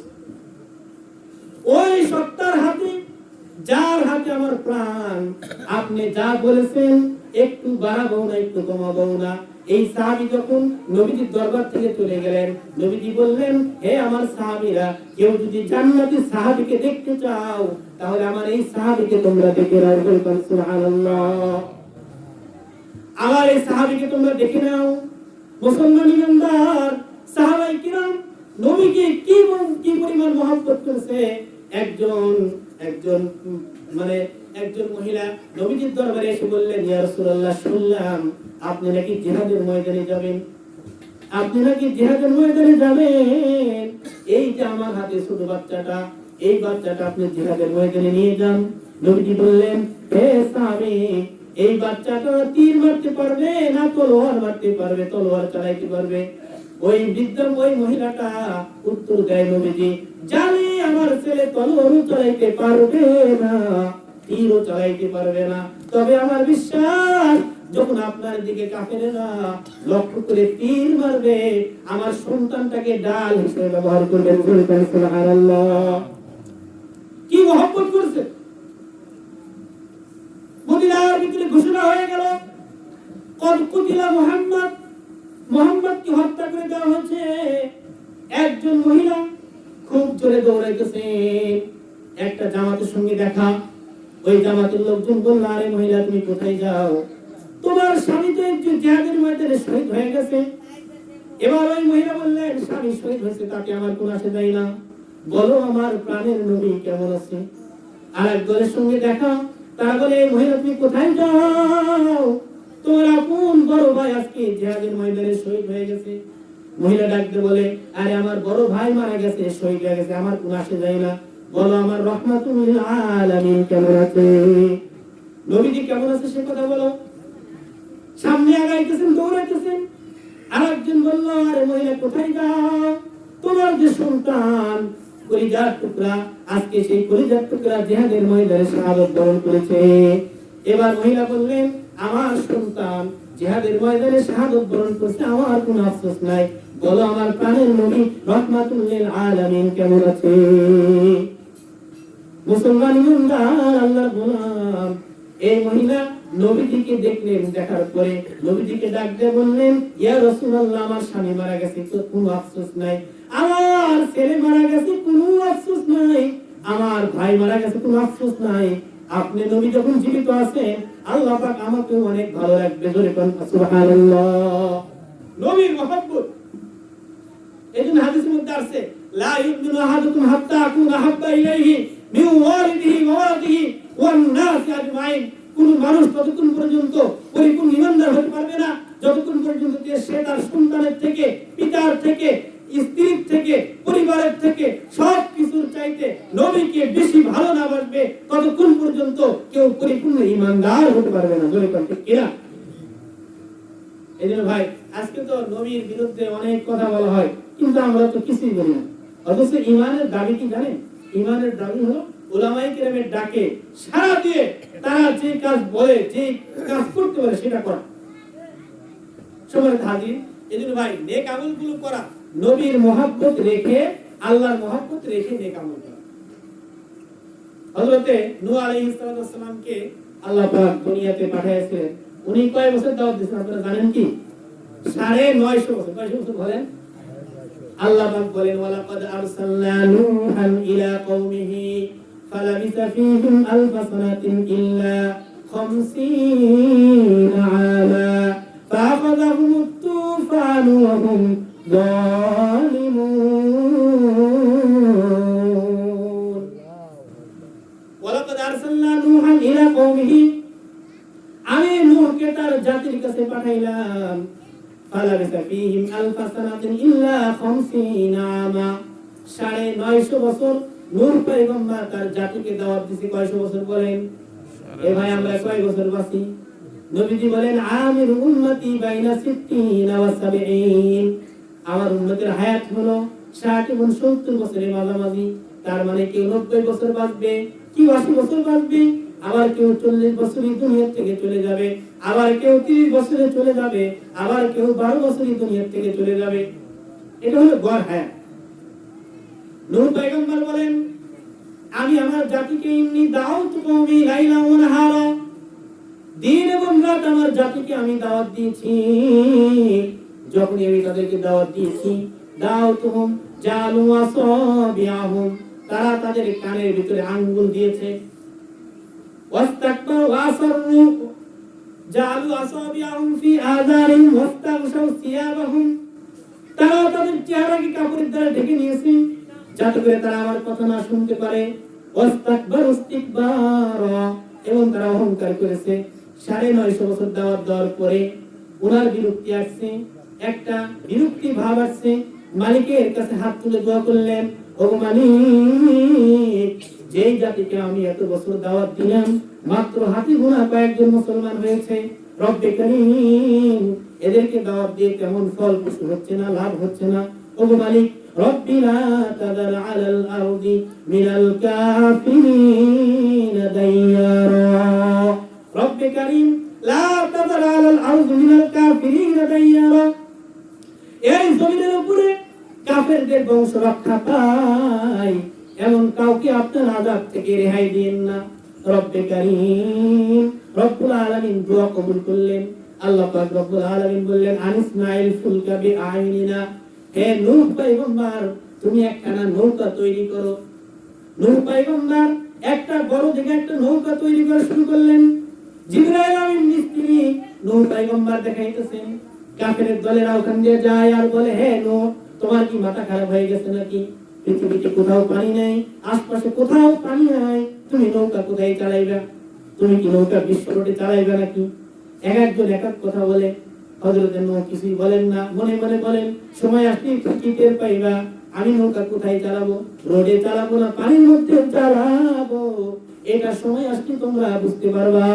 ওই সত্তার হাতে, যার হাতে আমার প্রাণ, আপনি যা বলেছেন একটু বাড়াবো না, একটু কমাবো না। এই সাহাবী যখন নবীজির দরবার থেকে চলে গেলেন, নবীজি বললেন, হে আমার সাহাবীরা, কেউ যদি জান্নাতি সাহাবীকে দেখতে চাও তাহলে আমার এই সাহাবীকে তোমরা দেখে নাও। সুবহানাল্লাহ, আমার এই সাহাবীকে তোমরা দেখে নাও। মুসলমান ইমানদার সাহাবায়ে কিরাম নবীকে কি পরিমাণ মহব্বত করেছে। একজন মহিলা নবীজির দরবারে এসে বললেন, ইয়া রাসূলুল্লাহ, শুনলাম আপনি নাকি জিহাদের ময়দানে যাবেন, আপনি নাকি জিহাদের ময়দানে যাবেন। এই যে আমার হাতে ছোট বাচ্চাটা, এই বাচ্চাটা আপনি জিহাদের ময়দানে নিয়ে যান। নবীজি বললেন, হে সাহাবী, এই বাচ্চাটা তীর মারতে পারবে না তলোয়ার মারতে পারবে, তলোয়ার চালাইতে পারবে? ওই মহিলাটা উত্তর দেয়, নবীজি, জানি আমার ছেলে তলোয়ারও চালাইতে পারবে না, তীরও চালাইতে পারবে না, তবে আমার বিশ্বাস যখন আপনার দিকে কাফেরেরা লক্ষ্য করে তীর মারবে, আমার সন্তানটাকে ডাল হিসেবে ব্যবহার করবেন। সুবহানাল্লাহ, কি মহব্বত করছে! মদিনার ভিতরে ঘোষণা হয়ে গেল, কদ কুতিলা মুহাম্মদ, মুহাম্মদকে হত্যা করে দেওয়া হয়েছে। একজন মহিলা খুব জোরে দৌড়াইতেছে, একটা জামাতের সঙ্গে দেখা। ওই জামাতের লোকজন বলল, আরে মহিলা তুমি কোথায় যাও? তোমার স্বামী তো একজন জিহাদের ময়দানে শহীদ হয়ে গেছে। এবার ওই মহিলা বললেন, স্বামী শহীদ হয়েছে তাতে আমার কোনো আসে যায় না, বলো আমার প্রাণের নবী কেমন আছে? আর এক দলের সঙ্গে দেখা, তারা বলে, এই মহিলা তুমি কোথায় যাও? তোমার আপন বড় ভাই আজকে জিহাদের ময়দানে শহীদ হয়ে গেছে। মহিলা ডাকতে বলে, আরে আমার বড় ভাই মারা গেছে, শহীদ হয়ে গেছে, আমার কোনো আসে যায় না, বলো আমার রাহমাতুল লিল আলামিন কেমন আছে? নবীজি কেমন আছে সে কথা বলো। সামনে আগাইতেছেন, দৌড়াইতেছেন। আর একজন বলল, আরে মহিলা কোথায় যাও? তোমার যে সন্তান কলিজার টুকরা, আজকে সেই কলিজার টুকরা জিহাদের ময়দানে শাহাদাত বরণ করেছে। এবার মহিলা বললেন, আমার সন্তান জিহাদের ময়দানে শাহাদাত বরণ করেছে, আমার কোনো আফসোস নাই, বলো আমার প্রাণের নবী রাহমাতুল লিল আলামিন কেমন আছে? মুসলমান ইমানদার আল্লাহর গোলাম, এই মহিলা নবীজিকে দেখলেন, দেখার পরে নবীজিকে ডাক দিয়ে বললেন, ইয়া রাসূলুল্লাহ, আমার স্বামী মারা গেছে, তো কোনো আফসোস নাই, আমার ছেলে মারা গেছে, কোনো আফসোস নাই, আমার ভাই মারা গেছে, কোনো আফসোস নাই, আপনি নবী যখন জীবিত আছেন আল্লাহ পাক আমাকে অনেক ভালো রাখবে। জোরে কোন সুবহানাল্লাহ। নবীর মহব্বত, এজন্য হাদিসের মধ্যে আছে, লা ইউমিনু আহাদুকুম হাত্তা আকুনা হাব্বা ইলাইহি মিন ওয়ালিদিহি ওয়া ওয়ালাদিহি ওয়ান নাসি আজমাইন। কোন মানুষ ততক্ষণ পর্যন্ত পরিপূর্ণ ঈমানদার হতে পারবে না যতক্ষণ পর্যন্ত সে তার সন্তানের থেকে, পিতার থেকে, স্ত্রীর থেকে, পরিবারের থেকে সব কিছুর চাইতে নবীকে বেশি ভালো না বাসবে, ততক্ষণ পর্যন্ত কেউ পরিপূর্ণ ঈমানদার হতে পারবে না। জোরে কোন ঠিক কিনা? এইজন্য ভাই, আজকে তো নবীর বিরুদ্ধে অনেক কথা বলা হয়, কিন্তু আমরা তো কিছুই বলি না। অথচ ঈমানের দাবি কি জানেন? ঈমানের দাবি হলো উলামায়ে কেরামের ডাকে সাড়া দিয়ে তারা যে কাজ বলে, যে কাজ করতে বলে সেটা করা। সম্মানিত হাজির, এজন্য ভাই নেক আমলগুলো করা, নবীর মহব্বত রেখে, আল্লাহর মহব্বত রেখে নেক আমল করা। হযরতে নূহ আলাইহিস সালামকে আল্লাহ পাক দুনিয়াতে পাঠিয়েছিলেন। উনি কয় বছর দাওয়াত দিয়েছেন আপনারা জানেন কি? 950 বছর। কয় বছর বলেন? আল্লাহ পাক বলেন, ওয়ালাকাদ আরসালনা নূহান ইলা কওমিহি ফালাবিসা ফীহিম আলফা সানাতিন ইল্লা 50 আমা ফাআখাযাহুমুত তুফানু ওয়া হুম যালিমুন। ওয়ালাকাদ আরসালনা নূহান ইলা কওমিহি, আমি নূহকে তার জাতির কাছে পাঠাইলাম, ফালাবিসা ফীহিম আলফা সানাতিন ইল্লা 50 আমা, 950 বছর নূহ পয়গম্বর তার জাতিকে দাওয়াত দিয়েছে। কয়শো বছর বলেন? এ ভাই আমরা কয় বছর বাঁচি? নবীজি বলেন, আমির উম্মতি বাইনা 60 ওয়া 70, আমার উম্মতের হায়াত হলো 60 এবং 70 বছরের মাঝামাঝি। তার মানে কেউ 90 বছর বাঁচবে, কেউ 80 বছর বাঁচবে, আবার কেউ 40 বছরই দুনিয়া থেকে চলে যাবে, আবার কেউ 30 বছরে চলে যাবে, আবার কেউ 12 বছরই দুনিয়া থেকে চলে যাবে। এটা হলো গড় হায়াত। নূহ পয়গম্বর বলেন, আমি আমার জাতিকে ইন্নী দাউতু কওমি লাইলা ওয়া নাহারা, দিন এবং রাত আমার জাতিকে আমি দাওয়াত দিয়েছি। যখন আমি তাদেরকে দাওয়াত দিয়েছি, দাউতুহুম জালু আসাবিয়াহুম, তারা তাদের কানের ভিতরে আঙ্গুল দিয়েছে। ওয়াস্তাকবারু ওয়াসাররু জালু আসাবিয়াহুম ফি আযারিহিম ওয়াস্তাগশাউ সিয়াবাহুম, তারা তাদের চেহারাকে কাপড়ের দ্বারা ঢেকে নিয়েছে যাতে করে তারা আমার কথা না শুনতে পারে। ওয়াস্তাকবারু ইসতিকবারা, এবং তারা অহংকার করেছে। 950 বছর দাওয়াত দেওয়ার পরে ওনার বিরক্তি আসছে, একটা বিরক্তি ভাব আসছে। মালিকের কাছে হাত তুলে দোয়া করলেন, ওগো মালিক, যেই জাতিকে আমি এত বছর দাওয়াত দিলাম মাত্র হাতে গোনা কয়েকজন মুসলমান হয়েছে, রব্বে কারীম, এদেরকে দাওয়াত দিয়ে তেমন ফল কিছু হচ্ছে না, লাভ হচ্ছে না। ওগো মালিক, রব্বি লা তাদার আলাল আরদি মিনাল কাফিরিন দাইয়ারা, রব্বে কারীম লা তাদার আলাল আরদি মিনাল কাফিরিন দাইয়ারা, এই জমিনের উপরে কাফেরদের বংশ রক্ষা পায় এমন কাউকে আপনার আযাব থেকে রেহাই দিন না। রব্বে কারীম। রব্বুল আলামিন দোয়া কবুল করলেন। আল্লাহ পাক রব্বুল আলামিন বললেন আনিসমাইল ফুলকা বিআইনিনা, হে নূহ পয়গম্বর তুমি একখানা নৌকা তৈরি করো। নূহ পয়গম্বর একটা বড় দেখে একটা নৌকা তৈরি করা শুরু করলেন। জিবরাইল আমিন মিস্ত্রি নূহ পয়গম্বর দেখাইতেছেন। কাফেরের দলেরা ওখান দিয়ে যায় আর বলে, হে নূহ তোমার কি মাথা খারাপ হয়ে গেছে নাকি? পৃথিবীতে কোথাও পানি নেই, আশপাশে কোথাও পানি নাই, তুমি নৌকা কোথায় চালাইবা? তুমি কি নৌকা বিশ্ব রোডে চালাইবা নাকি? একজন এক এক কথা বলে। হযরত নূহ কিছুই বলেন না, মনে মনে বলেন সময় আসলে ঠিকই টের পাইবা আমি নৌকা কোথায় চালাবো, রোডে চালাবো না পানির মধ্যে চালাবো, এটা সময় আসলে তোমরা বুঝতে পারবা।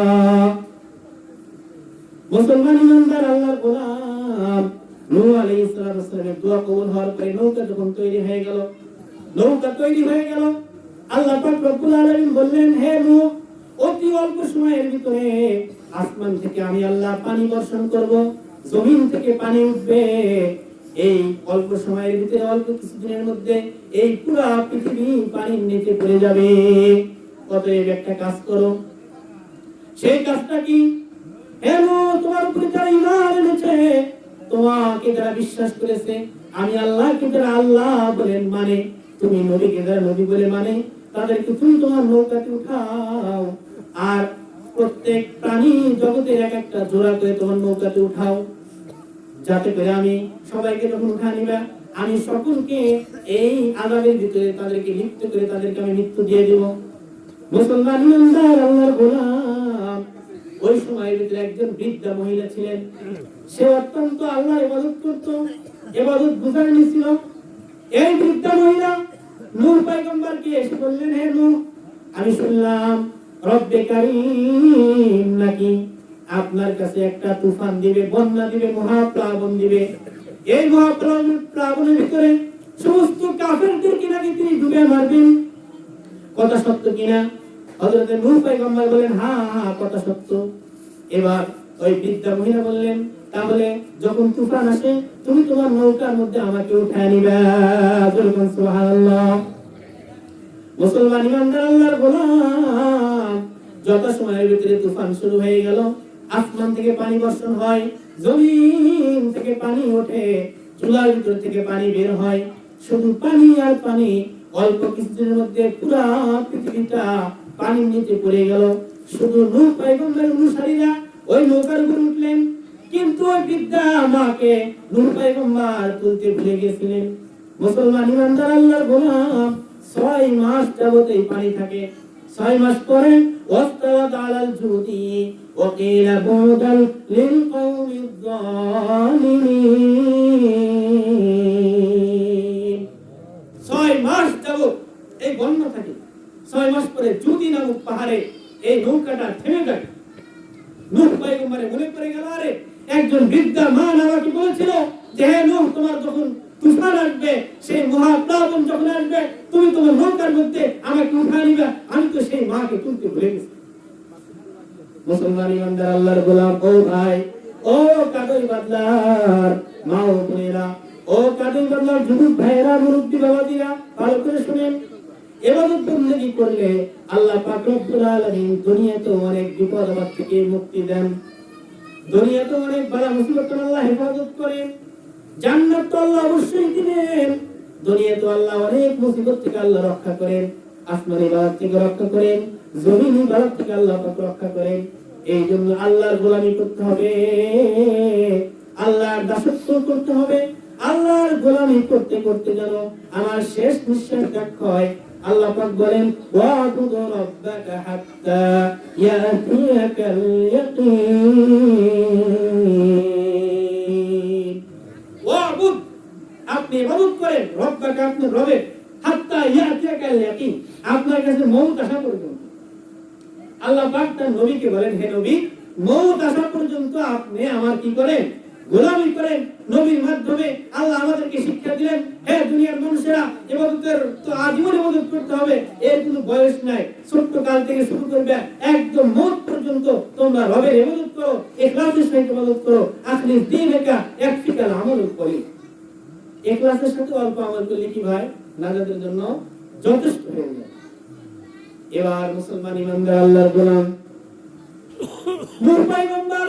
মুসলমান ইমানদার আল্লাহর গোলাম নূহ আলাইহিস সালামের দোয়া কবুল হওয়ার পরে নৌকা যখন তৈরি হয়ে গেল, আল্লাহ পাক রব্বুল আলামিন বললেন, হে নূহ অতি অল্প সময়ের ভিতরে আসমান থেকে আমি আল্লাহ পানি বর্ষণ করব, জমিন থেকে পানি উঠবে। এই অল্প সময়ের ভিতরে, অল্প কিছুদিনের মধ্যে এই পুরো পৃথিবী পানির নিচে পড়ে যাবে। অতএব একটা কাজ করো। সেই কাজটা কি? হে নূহ তোমার উপরে যারা ঈমান এনেছে, তোমাকে যারা বিশ্বাস করেছে, আমি আল্লাহকে যারা আল্লাহ বলেন মানে, তুমি নবীকে যারা নবী বলে মানে, তাদেরকে তুমি তোমার নৌকাতে উঠাও। আর প্রত্যেক প্রাণী জগতের এক একটা জোড়া করে তোমার নৌকাতে উঠাও, যাতে করে আমি সবাইকে যখন উঠা নিবা আমি সকলকে এই আযাবের ভিতরে তাদেরকে লিপ্ত করে তাদেরকে আমি মৃত্যু দিয়ে দেব। মুসলমান ইমানদার আল্লাহর গোলাম, ওই সময়ের ভিতরে একজন বৃদ্ধা মহিলা ছিলেন। সে অত্যন্ত আল্লাহর ইবাদত করত, ইবাদত গুজার ছিল। এই বৃদ্ধা মহিলা নূহ পয়গম্বরকে এসে বললেন, হে নূহ আমি শুনলাম রব্বে কারীম নাকি আপনার কাছে একটা তুফান দিবে, বন্যা দিবে, মহাপ্লাবন দিবে। এই মহাপ্লাবনের ভিতরে সমস্ত কাফেরদেরকে নাকি তিনি ডুবে মারবেন, কথা সত্য কিনা? হযরত নূহ পয়গম্বর বলেন, হ্যাঁ হ্যাঁ কথা সত্য। এবার ওই বৃদ্ধা মহিলা বললেন, তাহলে যখন তুফান আসে তুমি তোমার নৌকার মধ্যে আমাকে উঠায় নিবা। বলুন সুবহানাল্লাহ। মুসলমান ইমানদার আল্লাহর গোলাম, যত সময়ের ভিতরে তুফান শুরু হয়ে গেল, আসমান থেকে পানি বর্ষণ হয়, জমিন থেকে পানি ওঠে, চুলার ভিতর থেকে পানি বের হয়, শুধু পানি আর পানি। অল্প কিছুদিনের মধ্যে পুরো পৃথিবীটা পানির নিচে পড়ে গেল। শুধু নূহ পয়গম্বরের অনুসারীরা ওই নৌকার উপর উঠলেন, কিন্তু ওই বৃদ্ধা মাকে নূহ পয়গম্বর তুলতে ভুলে গেছিলেন। মুসলমান ইমানদার আল্লাহর গোলাম, 6 মাস যাবত এই পানি থাকে। 6 মাস পরে ওয়াস্তাওয়াত আলাল জুদি ওয়া কিলা বুদাল লিল কওমিজ জালিমিন। 6 মাস যাবত এই বন্যা থাকে। 6 মাস পরে জুদি নামক পাহাড়ে এই নৌকাটা থেমে যায়। নূহ পয়গম্বরের মনে পড়ে গেল, আরে একজন বৃদ্ধা মা আমাকে বলেছিল যে হে নূহ তোমার যখন তুফান আসবে, সেই মহাপ্লাবন যখন আসবে, তুমি তোমার নৌকার মধ্যে আমাকে উঠায় নিবা। আমি তো সেই মাকে তুলতে ভুলে গেছি। মুসলমান ইমানদার আল্লাহর গোলাম, ও ভাই, ও কাদই বাদলার মা ও বোনেরা, ও কাদই বাদলার যুবক ভাইয়েরা, মুরব্বী বাবাজিরা, ভালো করে শুনেন। ইবাদত বন্দেগী করলে আল্লাহ পাক রব্বুল আলামিন দুনিয়াতে অনেক বিপদ আপদ থেকে মুক্তি দেন, দুনিয়াতে অনেক বালা মুসিবত আল্লাহ হেফাজত করেন। জান্নাত তো আল্লাহ অবশ্যই দিবেন, দুনিয়াতে আল্লাহ অনেক মুসিবত থেকে আল্লাহ রক্ষা করেন, আসমানি বালা থেকে রক্ষা করেন, জমিনি বালা থেকে আল্লাহ পাক রক্ষা করেন। এই জন্য আল্লাহর গোলামি করতে হবে, আল্লাহর দাসত্ব করতে হবে। আল্লাহর গোলামি করতে করতে যেন আমার শেষ নিঃশ্বাস ত্যাগ হয়। আল্লাহ পাক বলেন, ওয়া'বুদ রাব্বাকা হাত্তা ইয়াতিয়াকাল ইয়াকিন। ওয়া'বুদ, আপনি ইবাদত করেন, রব্বাকা, আপনি রবের, হাত্তা ইয়াতিয়াকাল ইয়াকিন, আপনার কাছে মওত আসা পর্যন্ত। আল্লাহ পাক তার নবীকে বলেন, হে নবী, মওত আসা পর্যন্ত আপনি আমার কি করেন? গোলামি করেন। নবীর মাধ্যমে আল্লাহ আমাদেরকে শিক্ষা দিলেন, হে দুনিয়ার মানুষেরা, ইবাদতের তো আজীবন ইবাদত করতে হবে, এর কোনো বয়স নাই। ছোট্ট কাল থেকে শুরু করবে, একদম মওত পর্যন্ত তোমরা রবের ইবাদত করো, ইখলাসের সাথে ইবাদত করো। আখলিস দীনকা ইয়াকফিকাল আমালুল কলিল। ইখলাসের সাথে অল্প আমল করলে কি ভাই? নাজাতের জন্য যথেষ্ট হয়ে যায়। এবার মুসলমান ইমানদার আল্লাহর গোলাম নূহ পয়গম্বর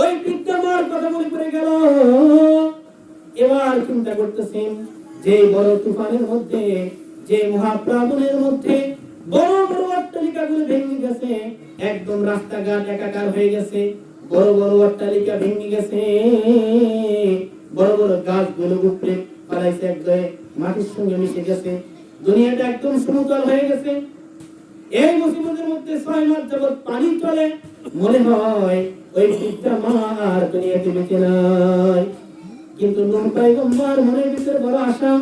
ওই বৃদ্ধমার কথা মনে পড়ে গেল। এবার চিন্তা করতেছেন যে বড় তুফানের মধ্যে, যে মহাপ্লাবনের মধ্যে বড় বড় অট্টালিকাগুলো ভেঙে গেছে, একদম রাস্তাঘাট একাকার হয়ে গেছে, বড় বড় অট্টালিকা ভেঙে গেছে, বড় বড় গাছগুলো উপড়ে ফেলাইছে, একদম মাটির সঙ্গে মিশে গেছে, দুনিয়াটা একদম সমতল হয়ে গেছে। এই মুসিবতের মধ্যে 6 মাস যাবত পানি চলে, মনে হয় ওই বৃদ্ধা মা আর দুনিয়াতে বেঁচে নাই। কিন্তু নূহ পয়গম্বর মনের ভিতরে বড় আশা।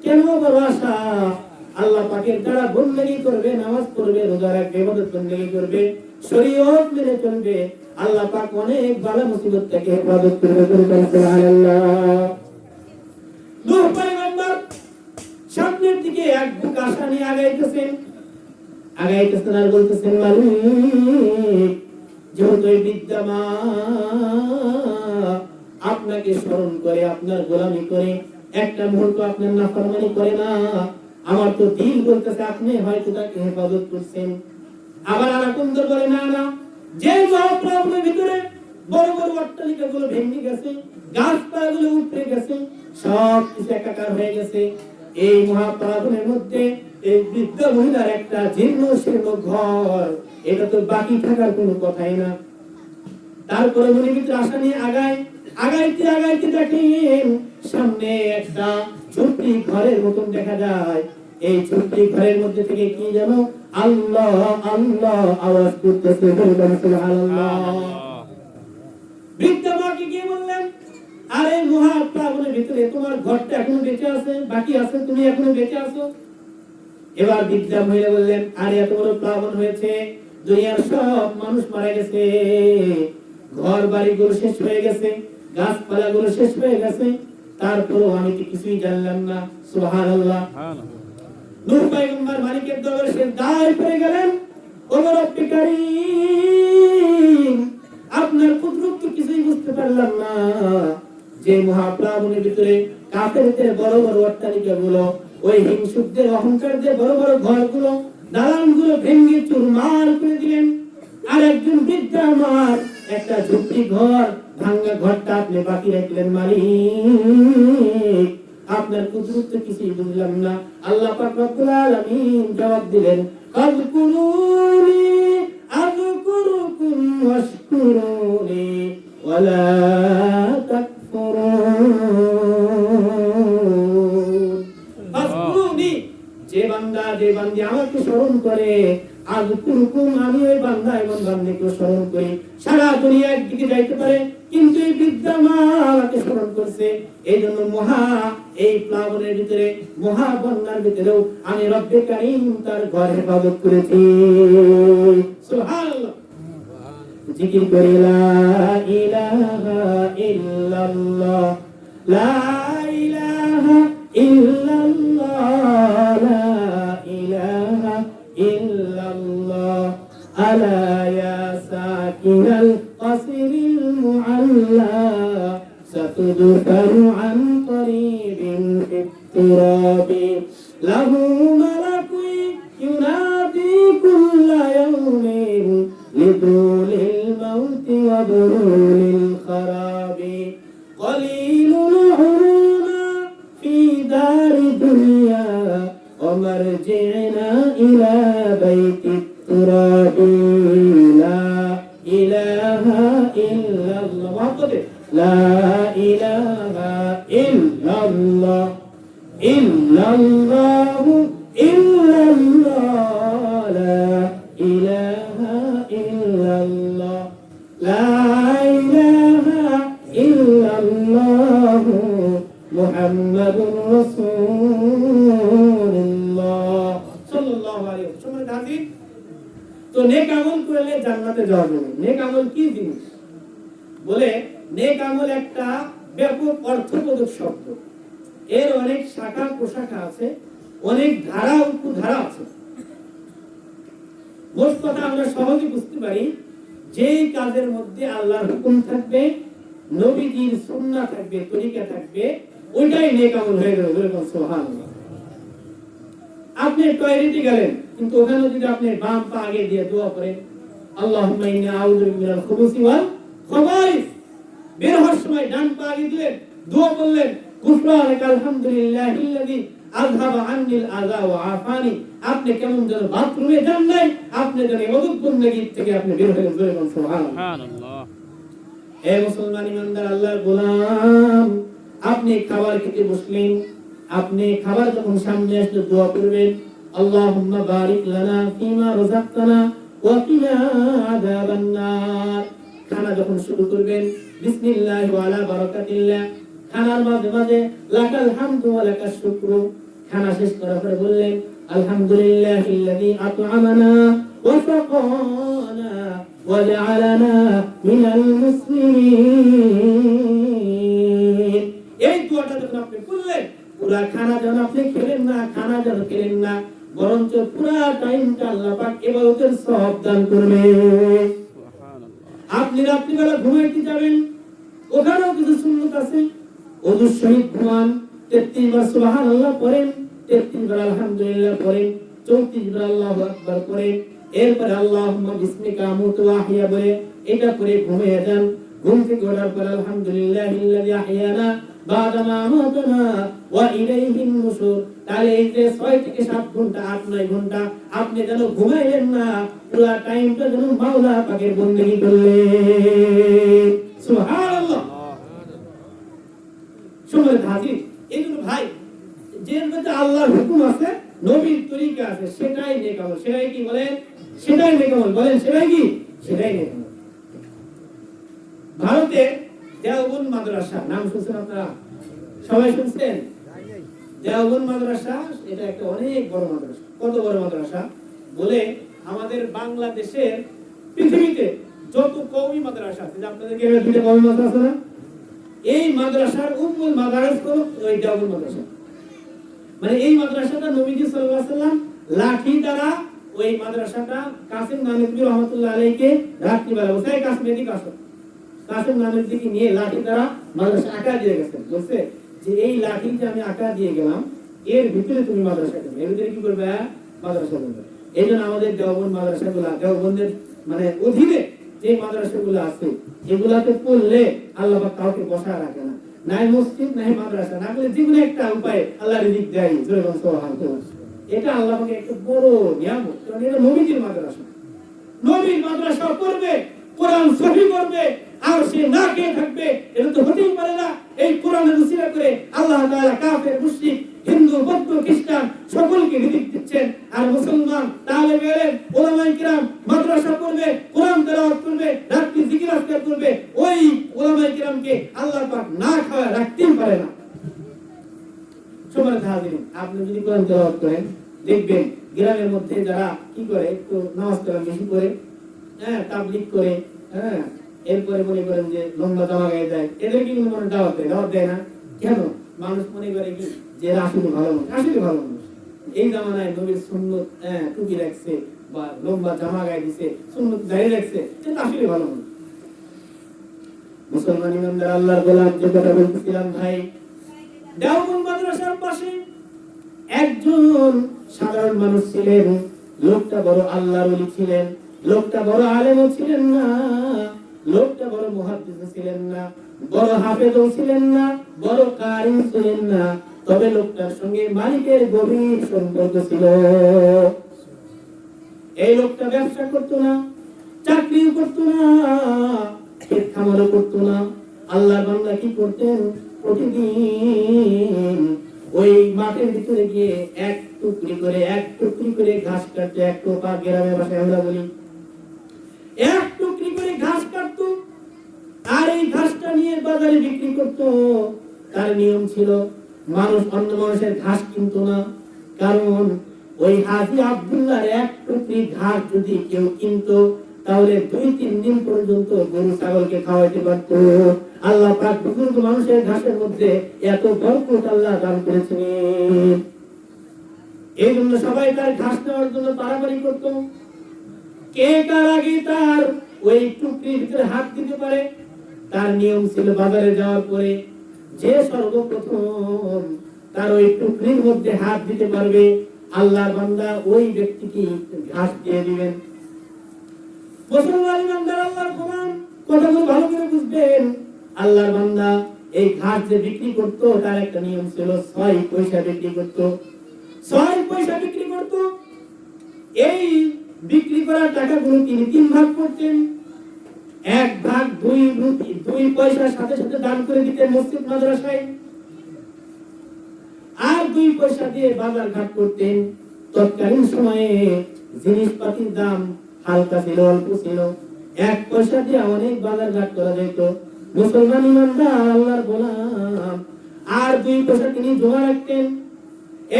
কেন বড় আশা? আল্লাহ পাকের দ্বারা বন্দেগী করবে, নামাজ পড়বে, রোজা রাখবে, ইবাদত বন্দেগী করবে, শরীয়ত মেনে চলবে, আল্লাহ পাক অনেক বালা মুসিবত থেকে হেফাজত করবে। সুবহানাল্লাহ। নূহ পয়গম্বর সামনের দিকে এক বুক আশা নিয়ে আগাইতেছেন আর বলতেছেন, মালিক, যেহেতু এই বৃদ্ধা মা আপনাকে স্মরণ করে, আপনার গোলামি করে, একটা মুহূর্ত আপনার নাফরমানি করে না, আমার তো দিল বলতেছে আপনি হয়তো তাকে হেফাজত করছেন। আবার আরাকুন্দর বলে, না না, যে মহাপ্লাবনের ভিতরে বড় বড় অট্টালিকাগুলো ভেঙে গেছে, গাছপালাগুলো উপড়ে গেছে, সব কিছু একাকার হয়ে গেছে, এই মহাপ্লাবনের মধ্যে এই বৃদ্ধ মহিলার একটা জীর্ণ শীর্ণ ঘর, এটা তো বাকি থাকার কোনো কথাই না। তারপরে মনে ভিতরে আশা নিয়ে আগাইতে দেখেন সামনে একটা ছোট্ট ঘরের মতন দেখা যায়। এই ছোট্ট ঘরের মধ্যে থেকে কি যেন আল্লাহ আল্লাহ আওয়াজ করতেছে। সুবহানাল্লাহ। বৃদ্ধা মাকে গিয়ে বললেন, আরে মহাপ্লাবনের ভিতরে তোমার ঘরটা এখনো বেঁচে আছে, বাকি আছে, তুমি এখনো বেঁচে আছো। এবার বৃদ্ধা মহিলা বললেন, আরে এত বড় প্লাবন হয়েছে, দুনিয়ার সব মানুষ মারা গেছে, ঘর বাড়িগুলো শেষ হয়ে গেছে, গাছপালাগুলো শেষ হয়ে গেছে, তারপরেও আমি তো কিছুই জানলাম না। সুবহানাল্লাহ। নূহ পয়গম্বর মালিকের দরবারে সিজদায় পড়ে গেলেন, ও রব্বে কারীম, আপনার কুদরত তো কিছুই বুঝতে পারলাম না। যে মহাপ্লাবনের ভিতরে কাফেরদের বড় বড় অট্টালিকাগুলো, ওই হিংসুকদের অহংকারদের বড় বড় ঘরগুলো, দালানগুলো ভেঙে চুরমার করে দিলেন, আর একজন বৃদ্ধা আমার একটা ঝুপড়ি ঘর, ভাঙা ঘরটা আপনি বাকি রাখলেন। মালিক, আপনার কুদরত কিছুই বুঝলাম না। আল্লাহ পাক রব্বুল আলামিন জবাব দিলেন, ফাযকুরুনি আযকুরুকুম ওয়াশকুরুনি ওয়ালা তাকফুরুন। ফাযকুরুনি, যে বান্দী আমাকে স্মরণ করে, আযকুরুকুম, আমি ওই বান্দা এবং বান্দীকে স্মরণ করি। সারা দুনিয়া একদিকে যাইতে পারে, কিন্তু এই বৃদ্ধা মা আমাকে স্মরণ করছে, এই জন্য এই প্লাবনের ভিতরে, মহা বন্যার ভিতরেও আমি রব্বে কারীম তার ঘর হেফাজত করেছি। সুবহানাল্লাহ। জিকির করি, লা ইলাহা ইল্লাল্লাহ, লা ইলাহা ইল্লাল্লাহ, লা ইলাহা ইল্লাল্লাহ, আলা ইয়া সাকিনাল قصرিল মুআল্লা সাতুদকারু আন করিবিন ফিত্তুরাবি লাহু মালাকুই ইউনাদি কুল্লা ইয়াউমিন লিদুলিল মাউতি ওয়া দুলিল খারাবি কলিলুল হুরুনা ফি দারি দুনিয়া ওয়া মারজি'না ইলা বাইতিত তুরাবি লা ইলাহা ইল্লাল্লাহ, লা ইলাহা ইল্লাল্লাহ, ইল্লাল্লাহু ইল্লাল্লাহ, লা ইলাহা ইল্লাল্লাহ, লা ইলাহা ইল্লাল্লাহ, মুহাম্মাদুর রাসূলুল্লাহ সাল্লাল্লাহু আলাইহি ওয়াসাল্লাম। তো নেক আমল করলে জান্নাতে যাওয়া যাবে। নেক আমল কি জিনিস? বলে নেক আমল একটা ব্যাপক অর্থবোধক শব্দ, এর অনেক শাখা প্রশাখা আছে, অনেক ধারা উপধারা আছে। মোট কথা আমরা সহজে বুঝতে পারি, যেই কাজের মধ্যে আল্লাহর হুকুম থাকবে, নবীজির সুন্নাহ থাকবে, তরিকা থাকবে, ওইটাই নেক আমল হয়ে গেল। সুবহানাল্লাহ। আপনি টয়লেটে গেলেন, কিন্তু ওখানে যদি আপনি বাম পা আগে দিয়ে দোয়া করেন, আল্লাহুম্মা ইন্নী আউযু বিকা মিনাল খুবুসি ওয়াল খাবাইস, বের হওয়ার সময় ডান পা আগে দিলেন, দোয়া করলেন, গুফরানাকা আলহামদুলিল্লাহিল্লাযী আযহাবা আন্নিল আযা ওয়া আফানি, আপনি কেমন যেন বাথরুমে যান নাই, আপনি যেন ইবাদত বন্দেগী থেকে আপনি বের হয়ে গেলেন। সুবহানাল্লাহ। হে মুসলমান ইমানদার আল্লাহর গোলাম, আপনি খাবার খেতে বসলেন, আপনি খাবার যখন সামনে আসলে দোয়া করবেন, আল্লাহুম্মা বারিক লানা ফিমা রাযাকতানা ওয়া কিনা আযাবান নার। খানা যখন শুরু করবেন, বিসমিল্লাহ ওয়া আলা বারাকাতিল্লাহ, খানার মাঝে মাঝে লাকাল হামদু ওয়া লাকাশ শুকরু। খানা শেষ করার পরে বললেন, আলহামদুলিল্লাহিল্লাযী আত'আমানা ওয়া সাকানা ওয়া জা'আলানা মিনাল মুসলিমিন। এই দোয়াটা যখন আপনি করলেন, পুরা খানা যেন আপনি খেলেন না, খানা যেন খেলেন না, বরঞ্চ পুরা টাইমটা আল্লাহ পাক ইবাদতের সওয়াব দান করবে। আপনি রাত্রিবেলা ঘুমাইতে যাবেন, ওখানেও কিছু সুন্নাত আছে। ওযুর সহিত ঘুমান, 33 বার সুবহানাল্লাহ পড়েন, 33 বার আলহামদুলিল্লাহ পড়েন, 34 বার আল্লাহু আকবার পড়েন, এরপরে আল্লাহুম্মা বিসমিকা আমুতু ওয়া আহইয়া বলে এটা পড়ে ঘুমিয়ে যান। ঘুম থেকে ওঠার পর আলহামদুলিল্লাহিল্লাযী আহইয়ানা বা'দা মা আমাতানা ওয়া ইলাইহিন নুশুর। তাহলে এই যে 6 থেকে 7 ঘন্টা, 8-9 ঘন্টা আপনি যেন ঘুমাইলেন না, পুরো টাইমটা যেন মাওলা পাকের বন্দেগী করলেন। সুবহানাল্লাহ। সুবহান হাজির, এইগুলো ভাই যের মধ্যে আল্লাহর হুকুম আছে, নবীর তরিকা আছে, সেটাই নেক আমল। সেটাই কি বলেন? সেটাই নেক আমল। বলেন সেটাই কি? সেটাই নেক আমল। ভারতে দেওবন্দ মাদ্রাসা নাম শুনছেন আপনারা? সবাই শুনছেন? দেওবন্দ মাদ্রাসা, এটা একটা অনেক বড় মাদ্রাসা। কত বড় মাদ্রাসা? বলে আমাদের বাংলাদেশের পৃথিবীতে যত কওমি মাদ্রাসা আছে, আপনাদের কি দুটো কওমি মাদ্রাসা আছে না? এই মাদ্রাসার উম্মুল মাদারিস হলো ওই দেওবন্দ মাদ্রাসা। মানে এই মাদ্রাসাটা নবীজি সাল্লাল্লাহু আলাইহি ওয়াসাল্লাম লাঠি দ্বারা ওই মাদ্রাসাটা কাসিম নানভী রাহমাতুল্লাহ আলাইহিকে রাত্রিবেলা বসায়, কাসিম নানভীকে নিয়ে লাঠি দ্বারা মাদ্রাসা আঁকা দিয়ে গেছেন। বলছে যে এই লাঠি যে আমি আঁকা দিয়ে গেলাম, এর ভিতরে তুমি মাদ্রাসা করবে, এর ভিতরে কি করবে? মাদ্রাসা করবে। এই জন্য আমাদের দেওবন্দ মাদ্রাসাগুলো, দেওবন্দের মানে অধীনে যে মাদ্রাসাগুলো আছে, এগুলাতে পড়লে আল্লাহ পাক কাউকে বসায় রাখে না, নাই মসজিদ নাই মাদ্রাসা, না বলে জীবনে একটা উপায় আল্লাহ রিজিক দেয়। সুবহানাল্লাহ। এটা আল্লাহ পাকের একটা বড় নিয়ামত, কারণ এটা নবীজির মাদ্রাসা। নবীর মাদ্রাসা পড়বে, কোরআন সহিহ করবে, আর সে না খেয়ে থাকবে, এটা তো হতেই পারে না। এই কোরআনের উসিলা করে আল্লাহ তাআলা কাফের, মুশরিক, হিন্দু, বৌদ্ধ, খ্রিস্টান সকলকে রিজিক দিচ্ছেন। আর মুসলমান তালেব ইলম, উলামায়ে কিরাম মাদ্রাসা পড়বে, কোরআন তেলাওয়াত করবে, রাত্রি জিকির আজকার করবে, ওই উলামায়ে কিরামকে আল্লাহ পাক না খাওয়া রাখতেই পারে না। সম্মানিত হাজিরিন, আপনি যদি কোরআন তেলাওয়াত করেন, দেখবেন গ্রামের মধ্যে যারা কি করে, একটু নামাজ কালাম বেশি করে, তাবলীগ করে, এরপরে মনে করেন যে লম্বা জামা গায়ে যায়, এদের কিন্তু মনে দাওয়াত দেয় না। কেন? মানুষ মনে করে কি যে আসলে ভালো মানুষ, আসলে ভালো মানুষ। এই জামানায় নবীর সুন্নত টুপি রাখছে বা লম্বা জামা গায়ে দিছে, সুন্নত দাঁড়িয়ে রাখছে, এটা আসলে ভালো মানুষ। মুসলমান ইমানদার আল্লাহর গোলাম, যে কথা বলতেছিলাম ভাই, দেওবন্দ মাদ্রাসার পাশে একজন সাধারণ মানুষ ছিলেন। লোকটা বড় আল্লাহর ওলি ছিলেন, লোকটা বড় আলেমও ছিলেন না, লোকটা বড় মুহাদ্দিসও ছিলেন না, বড় হাফেজও ছিলেন না, বড় কারি ছিলেন না। তবে লোকটার সঙ্গে মালিকের গভীর সম্পর্ক ছিল। এই লোকটা ব্যবসা করতো না, চাকরিও করতো না, ক্ষেত খামারও করতো না। আল্লাহর বান্দা কি করতেন? প্রতিদিন ওই মাঠের ভিতরে গিয়ে এক টুকরি করে ঘাস কাটতো। এক টোপা গ্রামের ভাষায় আমরা বলি, এক টুকরি করে ঘাস কাটতো, আর এই ঘাসটা নিয়ে বাজারে বিক্রি করতো। তার নিয়ম ছিল, মানুষ অন্য মানুষের ঘাস কিনতো না, কারণ ওই হাজী আব্দুল্লাহর এক টুকরি ঘাস যদি কেউ কিনতো, তাহলে 2-3 দিন পর্যন্ত গরু ছাগলকে খাওয়াইতে পারত। আল্লাহ পাক বুজুর্গ মানুষের ঘাসের মধ্যে এত বরকত আল্লাহ দান করেছেন। এই জন্য সবাই তার ঘাস নেওয়ার জন্য তাড়াতাড়ি করতো। কে কার আগে তার ওই টুকরির ভিতরে হাত দিতে পারে, তার নিয়ম ছিল বাজারে যাওয়ার পরে যে সর্বপ্রথম তার ওই টুকরির মধ্যে হাত দিতে পারবে, আল্লাহর বান্দা ওই ব্যক্তিকে ঘাস দিয়ে দিবেন। মুসলমান ইমানদার আল্লাহর গোলাম কথাগুলো ভালো করে বুঝবেন। আল্লাহর বান্দা এই ঘাস যে বিক্রি করতো তার একটা নিয়ম ছিল, 6 পয়সা বিক্রি করতো, 6 পয়সা বিক্রি করতো। এই বিক্রি করা টাকাগুলো তিনি 3 ভাগ করতেন। 1 ভাগ 2 পয়সার সাথে সাথে দান করে দিতেন মসজিদ মাদ্রাসায়, আর 2 পয়সা দিয়ে বাজার ঘাট করতেন। তৎকালীন সময়ে জিনিসপাতির দাম হালকা ছিল, অল্প ছিল, 1 পয়সা দিয়ে অনেক বাজার ঘাট করা যেত। মুসলমান ইমানদার আল্লাহর গোলাম আর 2 পয়সা তিনি জমা রাখতেন।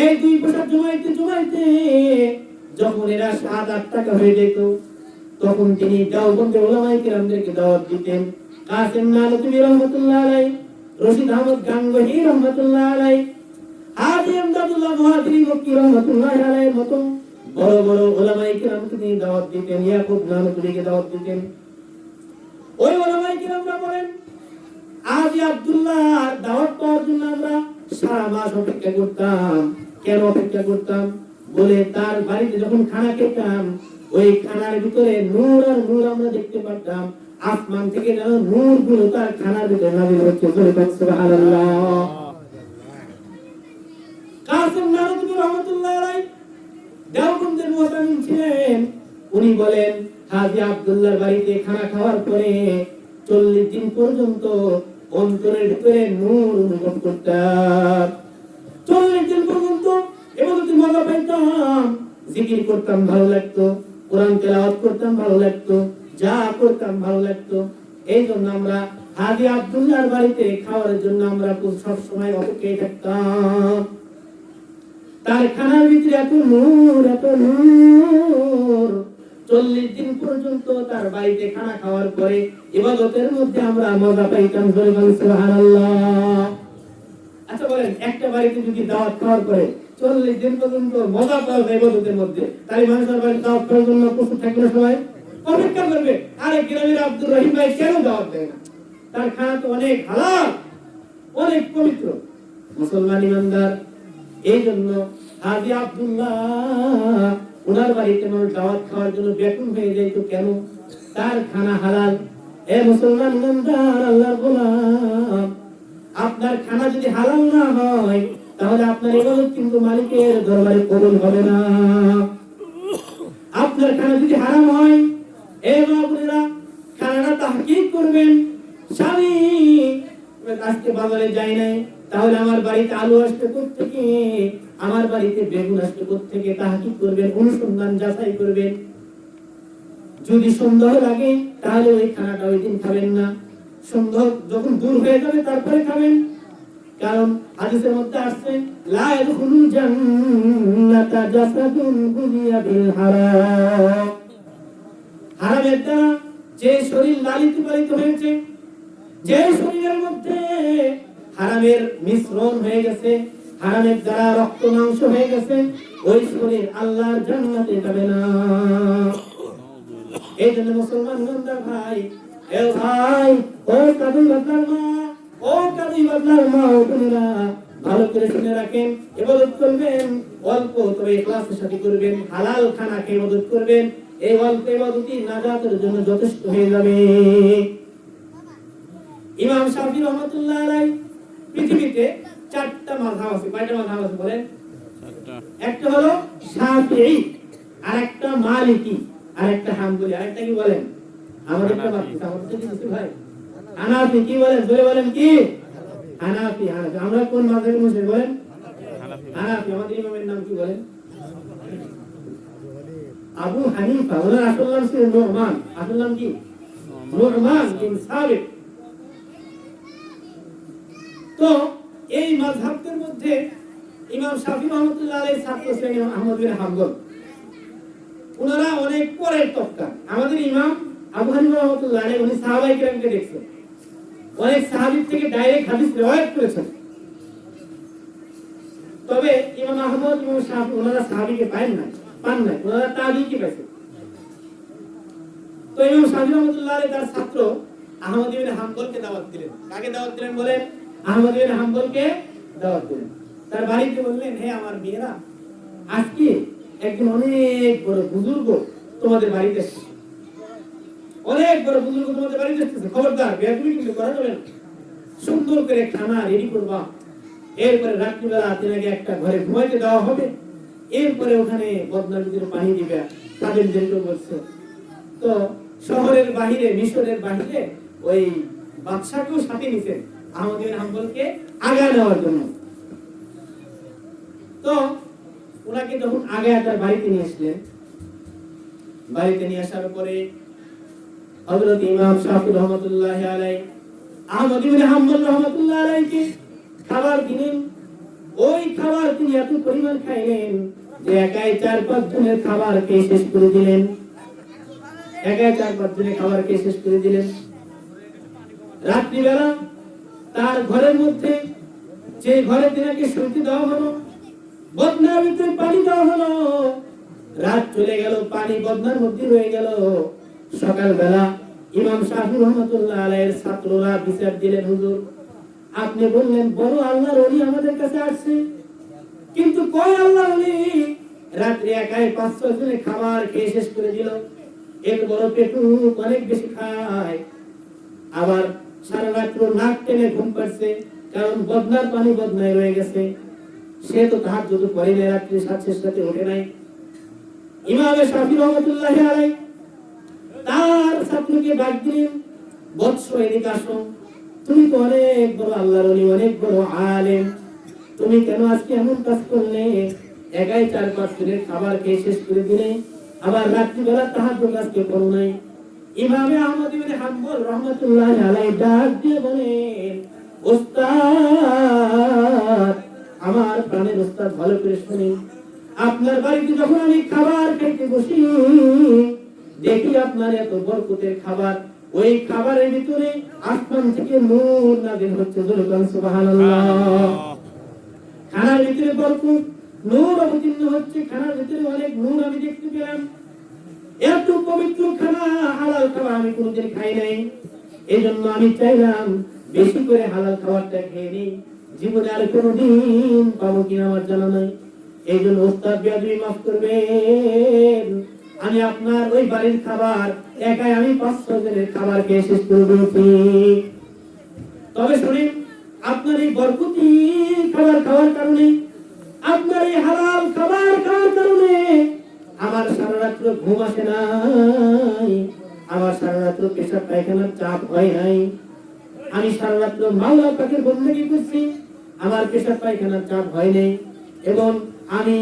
এই 2 পয়সা জমাইতে জমাইতে যখন এরা 7-8 টাকা হয়ে যেত, তখন তিনি দেওবন্দের উলামায়ে কিরামদেরকে দাওয়াত দিতেন। কাসেম নানতুবি রহমাতুল্লাহ আলাইহি, রশিদ আহমদ গাঙ্গুহি রহমাতুল্লাহ আলাইহি, হাজী আমদাদুল্লাহ মুহাজিরি মক্কি রহমাতুল্লাহ আলাইহির মতো বড় বড় উলামায়ে কিরামকে তিনি দাওয়াত দিতেন, ইয়াকুব নানতুবিকে দাওয়াত দিতেন। ওই উলামায়ে কিরামরা বলেন, হাজী আব্দুল্লাহ দাওয়াত পাওয়ার জন্য আমরা সারা মাস অপেক্ষা করতাম। কেন অপেক্ষা করতাম? বলে তার বাড়িতে যখন খানা খেতাম, ওই খানার ভিতরে নূর আর নূর আমরা দেখতে পারতাম। আসমান থেকে যেন নূর গুলো তার খানার ভিতরে নাযিল হচ্ছে। সুবহানাল্লাহ। কাসেম নানতুবি রহমাতুল্লাহ আলাইহি দেওবন্দের মুতামিম ছিলেন। উনি বলেন, হাজী আব্দুল্লাহর বাড়িতে খানা খাওয়ার পরে 40 দিন পর্যন্ত অন্তরের ভিতরে নূর অনুভব করতাম। 40 দিন পর্যন্ত ইবাদতে মজা পাইতাম, জিকির করতাম ভালো লাগতো, কোরআন তেলাওয়াত করতাম ভালো লাগতো, যা করতাম ভালো লাগতো। এই জন্য আমরা হাজী আব্দুল্লাহর বাড়িতে খাওয়ার জন্য আমরা সব সময় অপেক্ষায় থাকতাম। তার খানার ভিতরে এত নূর, এত নূর। 40 দিন পর্যন্ত তার বাড়িতে খানা খাওয়ার পরে ইবাদতের মধ্যে আমরা মজা পাইতাম। সুবহানাল্লাহ। আচ্ছা বলেন, একটা বাড়িতে যদি দাওয়াত খাওয়ার পরে 40 দিন পর্যন্ত মজা পাওয়া যায় ইবাদতের মধ্যে, তাহলে মানুষের বাড়িতে দাওয়াত খাওয়ার জন্য প্রস্তুত থাকবে না? সবাই অপেক্ষা করবে। আরে গ্রামের আব্দুর রহিম ভাই কেন দাওয়াত দেয় না? তার খানা তো অনেক হালাল, অনেক পবিত্র। মুসলমান ইমানদার, এই জন্য হাজী আব্দুল্লাহ ওনার বাড়িতে মানুষ দাওয়াত খাওয়ার জন্য বেকুল হয়ে যাইতো। কেন? তার খানা হালাল। এ মুসলমান ইমানদার আল্লাহর গোলাম, আপনার খানা যদি হালাল না হয়, তাহলে আপনার ইবাদত কিন্তু মালিকের দরবারে কবুল হবে না। আপনার খানা যদি হারাম হয়, এ বাবুরা খানাটা তাহকিক করবেন। স্বামী আজকে বাজারে যাই নাই, তাহলে আমার বাড়িতে আলু আসতে কোত্থেকে, আমার বাড়িতে বেগুন আসতে কোত্থেকে, তাহকিক করবেন, অনুসন্ধান যাচাই করবেন। যদি সন্দেহ লাগে তাহলে ওই খানাটা ওই দিন খাবেন না। সন্দেহ যখন দূর হয়ে যাবে তারপরে খাবেন। কারণ হাদিসের মধ্যে আসছে, লা ইয়াদখুলুল জান্নাতা জাসাদুন গুযিয়া বিল হারাম। হারামের দ্বারা যে শরীর লালিত পালিত হয়েছে, যে শরীরের মধ্যে হারামের মিশ্রণ হয়ে গেছে, হারামের দ্বারা রক্ত মাংস হয়ে গেছে, ওই শরীর আল্লাহর জান্নাতে যাবে না। এই জন্য মুসলমান ইমানদার ভাই, এ ভাই, ও কাবি বদলার মা, ও কাবি বদলার মা, ও বোনেরা, ভালো করে শুনে রাখেন। ইবাদত করবেন অল্প, তবে ইখলাসের সাথে করবেন। হালাল খানা খেয়ে ইবাদত করবেন। এই অল্প ইবাদতই নাজাতের জন্য যথেষ্ট হয়ে যাবে। ইমাম শাফি রহমাতুল্লাহ আলাইহি পৃথিবীতে 4টা মাযহাব আছে। কয়টা মাযহাব আছে বলেন? একটা হলো শাফিঈ, আরেকটা মালিকি, আরেকটা হাম্বলি, আরেকটা কি বলেন? আমাদেরটা বাকি আমাদের কিছু ভাই হানাফি। কি বলেন? জোরে বলেন কি? হানাফি। হানাফি। আমরা কোন মাযহাবের মুসলিম বলেন? হানাফি। আমাদের ইমামের নাম কি বলেন? আবু হানিফা। ওনার আসল নাম ছিল নুমান। আসল নাম কি? নুমান বিন সাবিত। তো এই মাযহাবদের মধ্যে ইমাম শাফি রহমাতুল্লাহ আলাইহির ছাত্র ছিলেন ইমাম আহমদ বিন হাম্বল। ওনারা অনেক পরের তফকা। আমাদের ইমাম আবু হানিফা রহমাতুল্লাহ আলাইহি উনি সাহাবায়ে কিরামকে দেখছেন, অনেক সাহাবী থেকে ডাইরেক্ট হাদিস riwayat করেছেন। তবে ইমাম আহমদ, ইমাম শাফি ওনারা সাহাবীকে পান নাই, ওনারা তাবিঈকে পাইছেন। তো ইমাম শাফি রহমাতুল্লাহ আলাইহি তার ছাত্র আহমদ ইবনে হাম্বলকে দাওয়াত দিলেন। কাকে দাওয়াত দিলেন বলেন? আহমদ ইবনে হাম্বলকে দাওয়াত দিলেন। তার বাড়িতে বললেন, হে আমার মেয়েরা, আজকে একজন অনেক বড় বুজুর্গ তোমাদের বাড়িতে এসেছে, অনেক বড় বুজুর্গ তোমাদের বাড়িতে এসেছে, খবরদার বেয়াদবি কিন্তু করা যাবে না। সুন্দর করে খানা রেডি করবা, এরপরে রাত্রিবেলা তিনাকে একটা ঘরে ঘুমাইতে দেওয়া হবে, এরপরে ওখানে বদনার ভিতরে পানি দিবে, তাদের যেগুলো বলছে। তো শহরের বাহিরে, মিশরের বাহিরে ওই বাদশাকেও সাথে নিছেন আহমদ বিন হাম্বলকে আগা নেওয়ার জন্য। তো ওনাকে যখন আগে তার বাড়িতে নিয়ে আসলেন, বাড়িতে নিয়ে আসার পরে হযরত ইমাম শাফি রহমাতুল্লাহি আলাইহি আহমদ বিন হাম্বল রহমাতুল্লাহি আলাইহিকে খাবার দিলেন। ওই খাবার তিনি এত পরিমাণ খাইলেন যে একাই 4-5 জনের খাবার খেয়ে শেষ করে দিলেন, একাই 4-5 জনের খাবার খেয়ে শেষ করে দিলেন। রাত্রিবেলা তার ঘরের মধ্যে, যে ঘরে তিনাকে শুতে দেওয়া হলো, বদনার ভিতরে পানি দেওয়া হলো। রাত চলে গেল, পানি বদনার মধ্যে রয়ে গেল। সকালবেলা ইমাম শাফি রহমাতুল্লাহ আলাইহির ছাত্ররা বিচার দিলেন, হুজুর আপনি বললেন বড় আল্লাহর ওলি আমাদের কাছে আসছে, কিন্তু কই আল্লাহর ওলি রাত্রে একাই 5-6 জনে খাবার খেয়ে শেষ করে দিল। এত বড় পেটু অনেক বেশি খায়, আবার সারা রাত্র নাক টেনে ঘুম পাচ্ছে, কারণ বদনার পানি বদনায় রয়ে গেছে। সে তো তাহাজ্জুদ পড়ে নাই, রাত্রি সাথে ওঠে নাই। ইমাম শাফি রহমাতুল্লাহি আলাইহি তার ছাত্রকে ডাক দিলেন, বৎস এদিকে আসো, তুমি তো অনেক বড় আল্লাহর ওলি, অনেক বড় আলেম, তুমি কেন আজকে এমন কাজ করলে? একাই 4-5 জনের খাবার খেয়ে শেষ করে দিলে, আবার রাত্রিবেলা তাহাজ্জুদ আজকে পড়ো নাই। ইমাম আহমদ বিন হাম্বল রহমাতুল্লাহি আলাইহি ডাক দিয়ে বলেন, ওস্তাদ, আমার প্রাণের ওস্তাদ, ভালো করে শুনুন, আপনার বাড়িতে যখন আমি খাবার খেতে বসি, দেখি আপনার এত বরকতের খাবার, ওই খাবারের ভিতরে আসমান থেকে নূর নাযিল হচ্ছে, সুবহানাল্লাহ। খানার ভিতরে বরকত, নূর অবতীর্ণ হচ্ছে, খানার ভিতরে অনেক নূর আমি দেখতে পেলাম। এত পবিত্র খানা, হালাল খাবার আমি কোনোদিন খাই নাই। এই জন্য আমি চাইলাম বেশি করে হালাল খাবারটা খেয়ে নিই, জীবনে আর কোনোদিন পাবো কিনা আমার জানা নাই। এই জন্য ওস্তাদ বেয়াদবি মাফ করবেন, আমি আপনার ওই বাড়ির খাবার একাই আমি 5-6 জনের খাবার খেয়ে শেষ করে দিয়েছি। তবে শুনেন, আপনার এই বরকতি খাবার খাওয়ার কারণে, আপনার এই হালাল খাবার খাওয়ার কারণে আমার সারা রাত্র ঘুম আসে নাই, আমার সারা রাত্র পেশাব পায়খানার চাপ হয় নাই, আমি সারা রাত্র মাওলা পাকের বন্দেগী করছি, আমার পেশাব পায়খানার চাপ হয় নাই। এবং আমি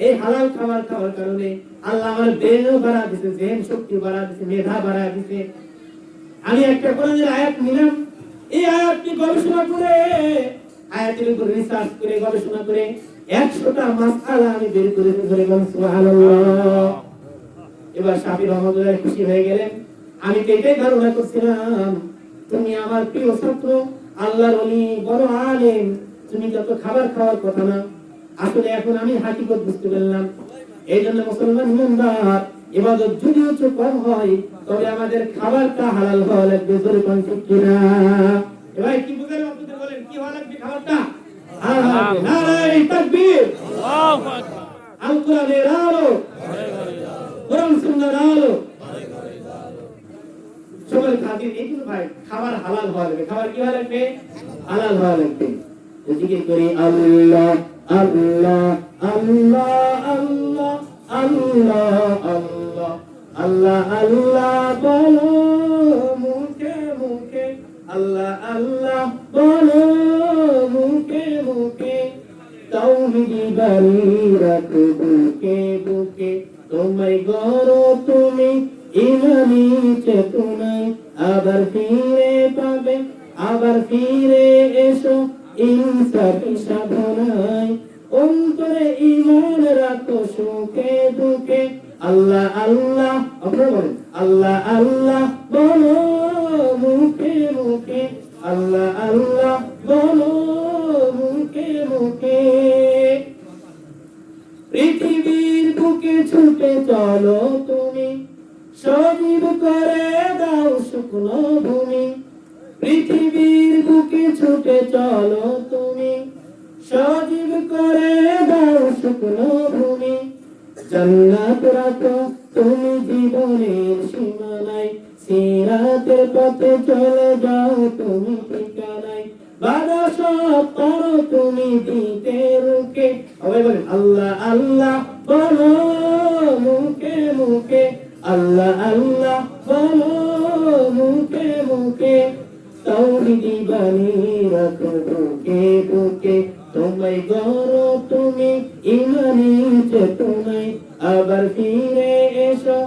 এই হালাল খাবার খাওয়ার কারণে আল্লাহ আমার ব্রেনও বাড়া দিয়েছে, জেন শক্তি বাড়া দিয়েছে, মেধা বাড়া দিয়েছে। আমি একটা কোরআনের আয়াত নিলাম, এই আয়াতটি গবেষণা করে, আয়াতের উপর রিসার্চ করে, গবেষণা করে 100টা মাসআলা আমি বের করে দিলাম, সুবহানাল্লাহ। এবার শাফি রহমাতুল্লাহ খুশি হয়ে গেলেন। আমি তো এটাই ধারণা করছিলাম, তুমি আমার প্রিয় ছাত্র, আল্লাহর ওলি, বড় আলেম, তুমি যত খাবার খাওয়ার কথা না, আসলে এখন আমি হাকিকত বুঝতে পারলাম। এই জন্য মুসলমান ইমানদার, ইবাদত যদিও কম হয়, তবে আমাদের খাবারটা হালাল হওয়া লাগবে, জোরে কোন ঠিক কিনা? এবার কি বুঝলেন আপনাদের, বলেন কি হওয়া লাগবে? খাবারটা হালাল। নারে তাকবীর, আল্লাহু আকবার। আল কোরআনের আলো, কোরআন সুন্নাহর আলো, সবার খাতির এই জন্য ভাই খাবার হালাল হওয়া লাগবে। খাবার কি হওয়া লাগবে? হালাল হওয়া লাগবে। জিকির করি আল্লাহ আল্লাহ আল্লাহ আল্লাহ আল্লাহ আল্লাহ আল্লাহ আল্লাহ বলো মুখে মুখে, আল্লাহ আল্লাহ বলো মুখে মুখে, তাওহীদি বাড়ি রাখো বুকে বুকে, তোমায় গড়ো তুমি ইমানি চেতনায়, আবার ফিরে পাবে, আবার ফিরে এসো ইনসাফি সাধনায়, অন্তরে ঈমান রাখো সুখে দুঃখে, আল্লাহ আল্লাহ, আপনারা বলেন আল্লাহ আল্লাহ বলো মুখে মুখে, আল্লাহ আল্লাহ বলো মুখে মুখে, পৃথিবীর বুকে ছুটে চলো তুমি, সজীব করে দাও শুকনো ভূমি, পৃথিবীর বুকে ছুটে চলো তুমি, সজীব করে দাও শুকনো ভূমি। জান্নাত রাখো তুমি জীবনের সীমানায়, সিরাতের পথে চলে যাও তুমি ঠিকানায়, বাধা সব পারো তুমি দিতে রুখে। সবাই বলেন আল্লাহ আল্লাহ বলো মুখে মুখে, আল্লাহ আল্লাহ বলো মুখে মুখে, তাওহীদি বাণী রাখো বুকে বুকে, তোমায় গড়ো তুমি ইমানি চেতনায়, আবার ফিরে এসো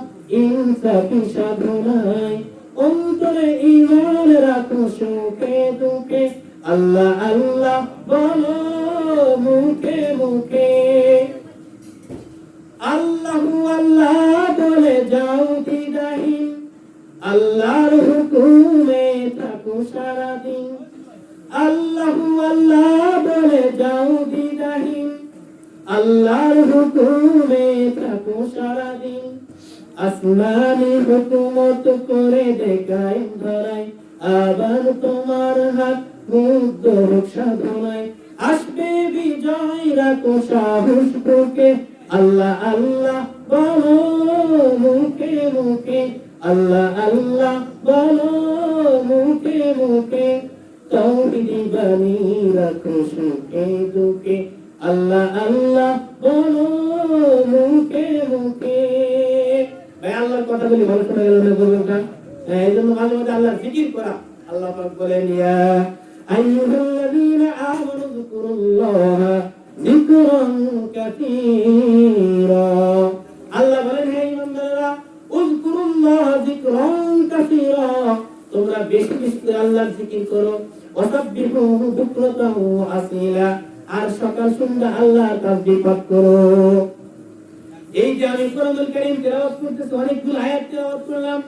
ইনসাফি সাধনায়, অন্তরে ঈমান রাখো সুখে দুঃখে, আল্লাহ আল্লাহ বলো মুখে মুখে। আল্লাহু আল্লাহ বলে যাও দ্বিধাহীন, আল্লাহর হুকুমে থাকো সারাদিন, আল্লাহু আল্লাহ বলে যাও দ্বিধাহীন, আল্লাহর হুকুমে থাকো সারাদিন, আসমানি হুকুমত করে দেখায় ধরায়, আবার তোমার হাত মুগ্ধ হোক সাধনায়, আসবে বিজয় রাখো সাহস বুকে, আল্লাহ আল্লাহ বলো মুখে মুখে, আল্লাহ আল্লাহ বলো মুখে মুখে, তাওহীদি বাণী রাখো সুখে দুঃখে, আল্লাহ আল্লাহ বলো মুখে মুখে। ভাই আল্লাহর কথাগুলি ভালো শোনা গেল না বলবেন না? এই জন্য মাঝে মাঝে আল্লাহর জিকির করা। আল্লাহ পাক বলেন ইয়া আইয়ুহাল্লাযীনা আমানু যিকুরুল্লাহা যিকরান কাসীরা। আল্লাহ বলেন হে ঈমানদাররা উযকুরুল্লাহা যিকরান কাসীরা, তোমরা বেশি বেশি করে আল্লাহর জিকির করো, ওয়াসাব্বিহুহু বুকরাতান ওয়া আসীলা, আর সকাল সন্ধ্যা আল্লাহর তাসবিহ পাঠ করো। এই যে আমি কোরআনুল কারীম তেলাওয়াত করতেছি, অনেকগুলো আয়াত তেলাওয়াত করলাম,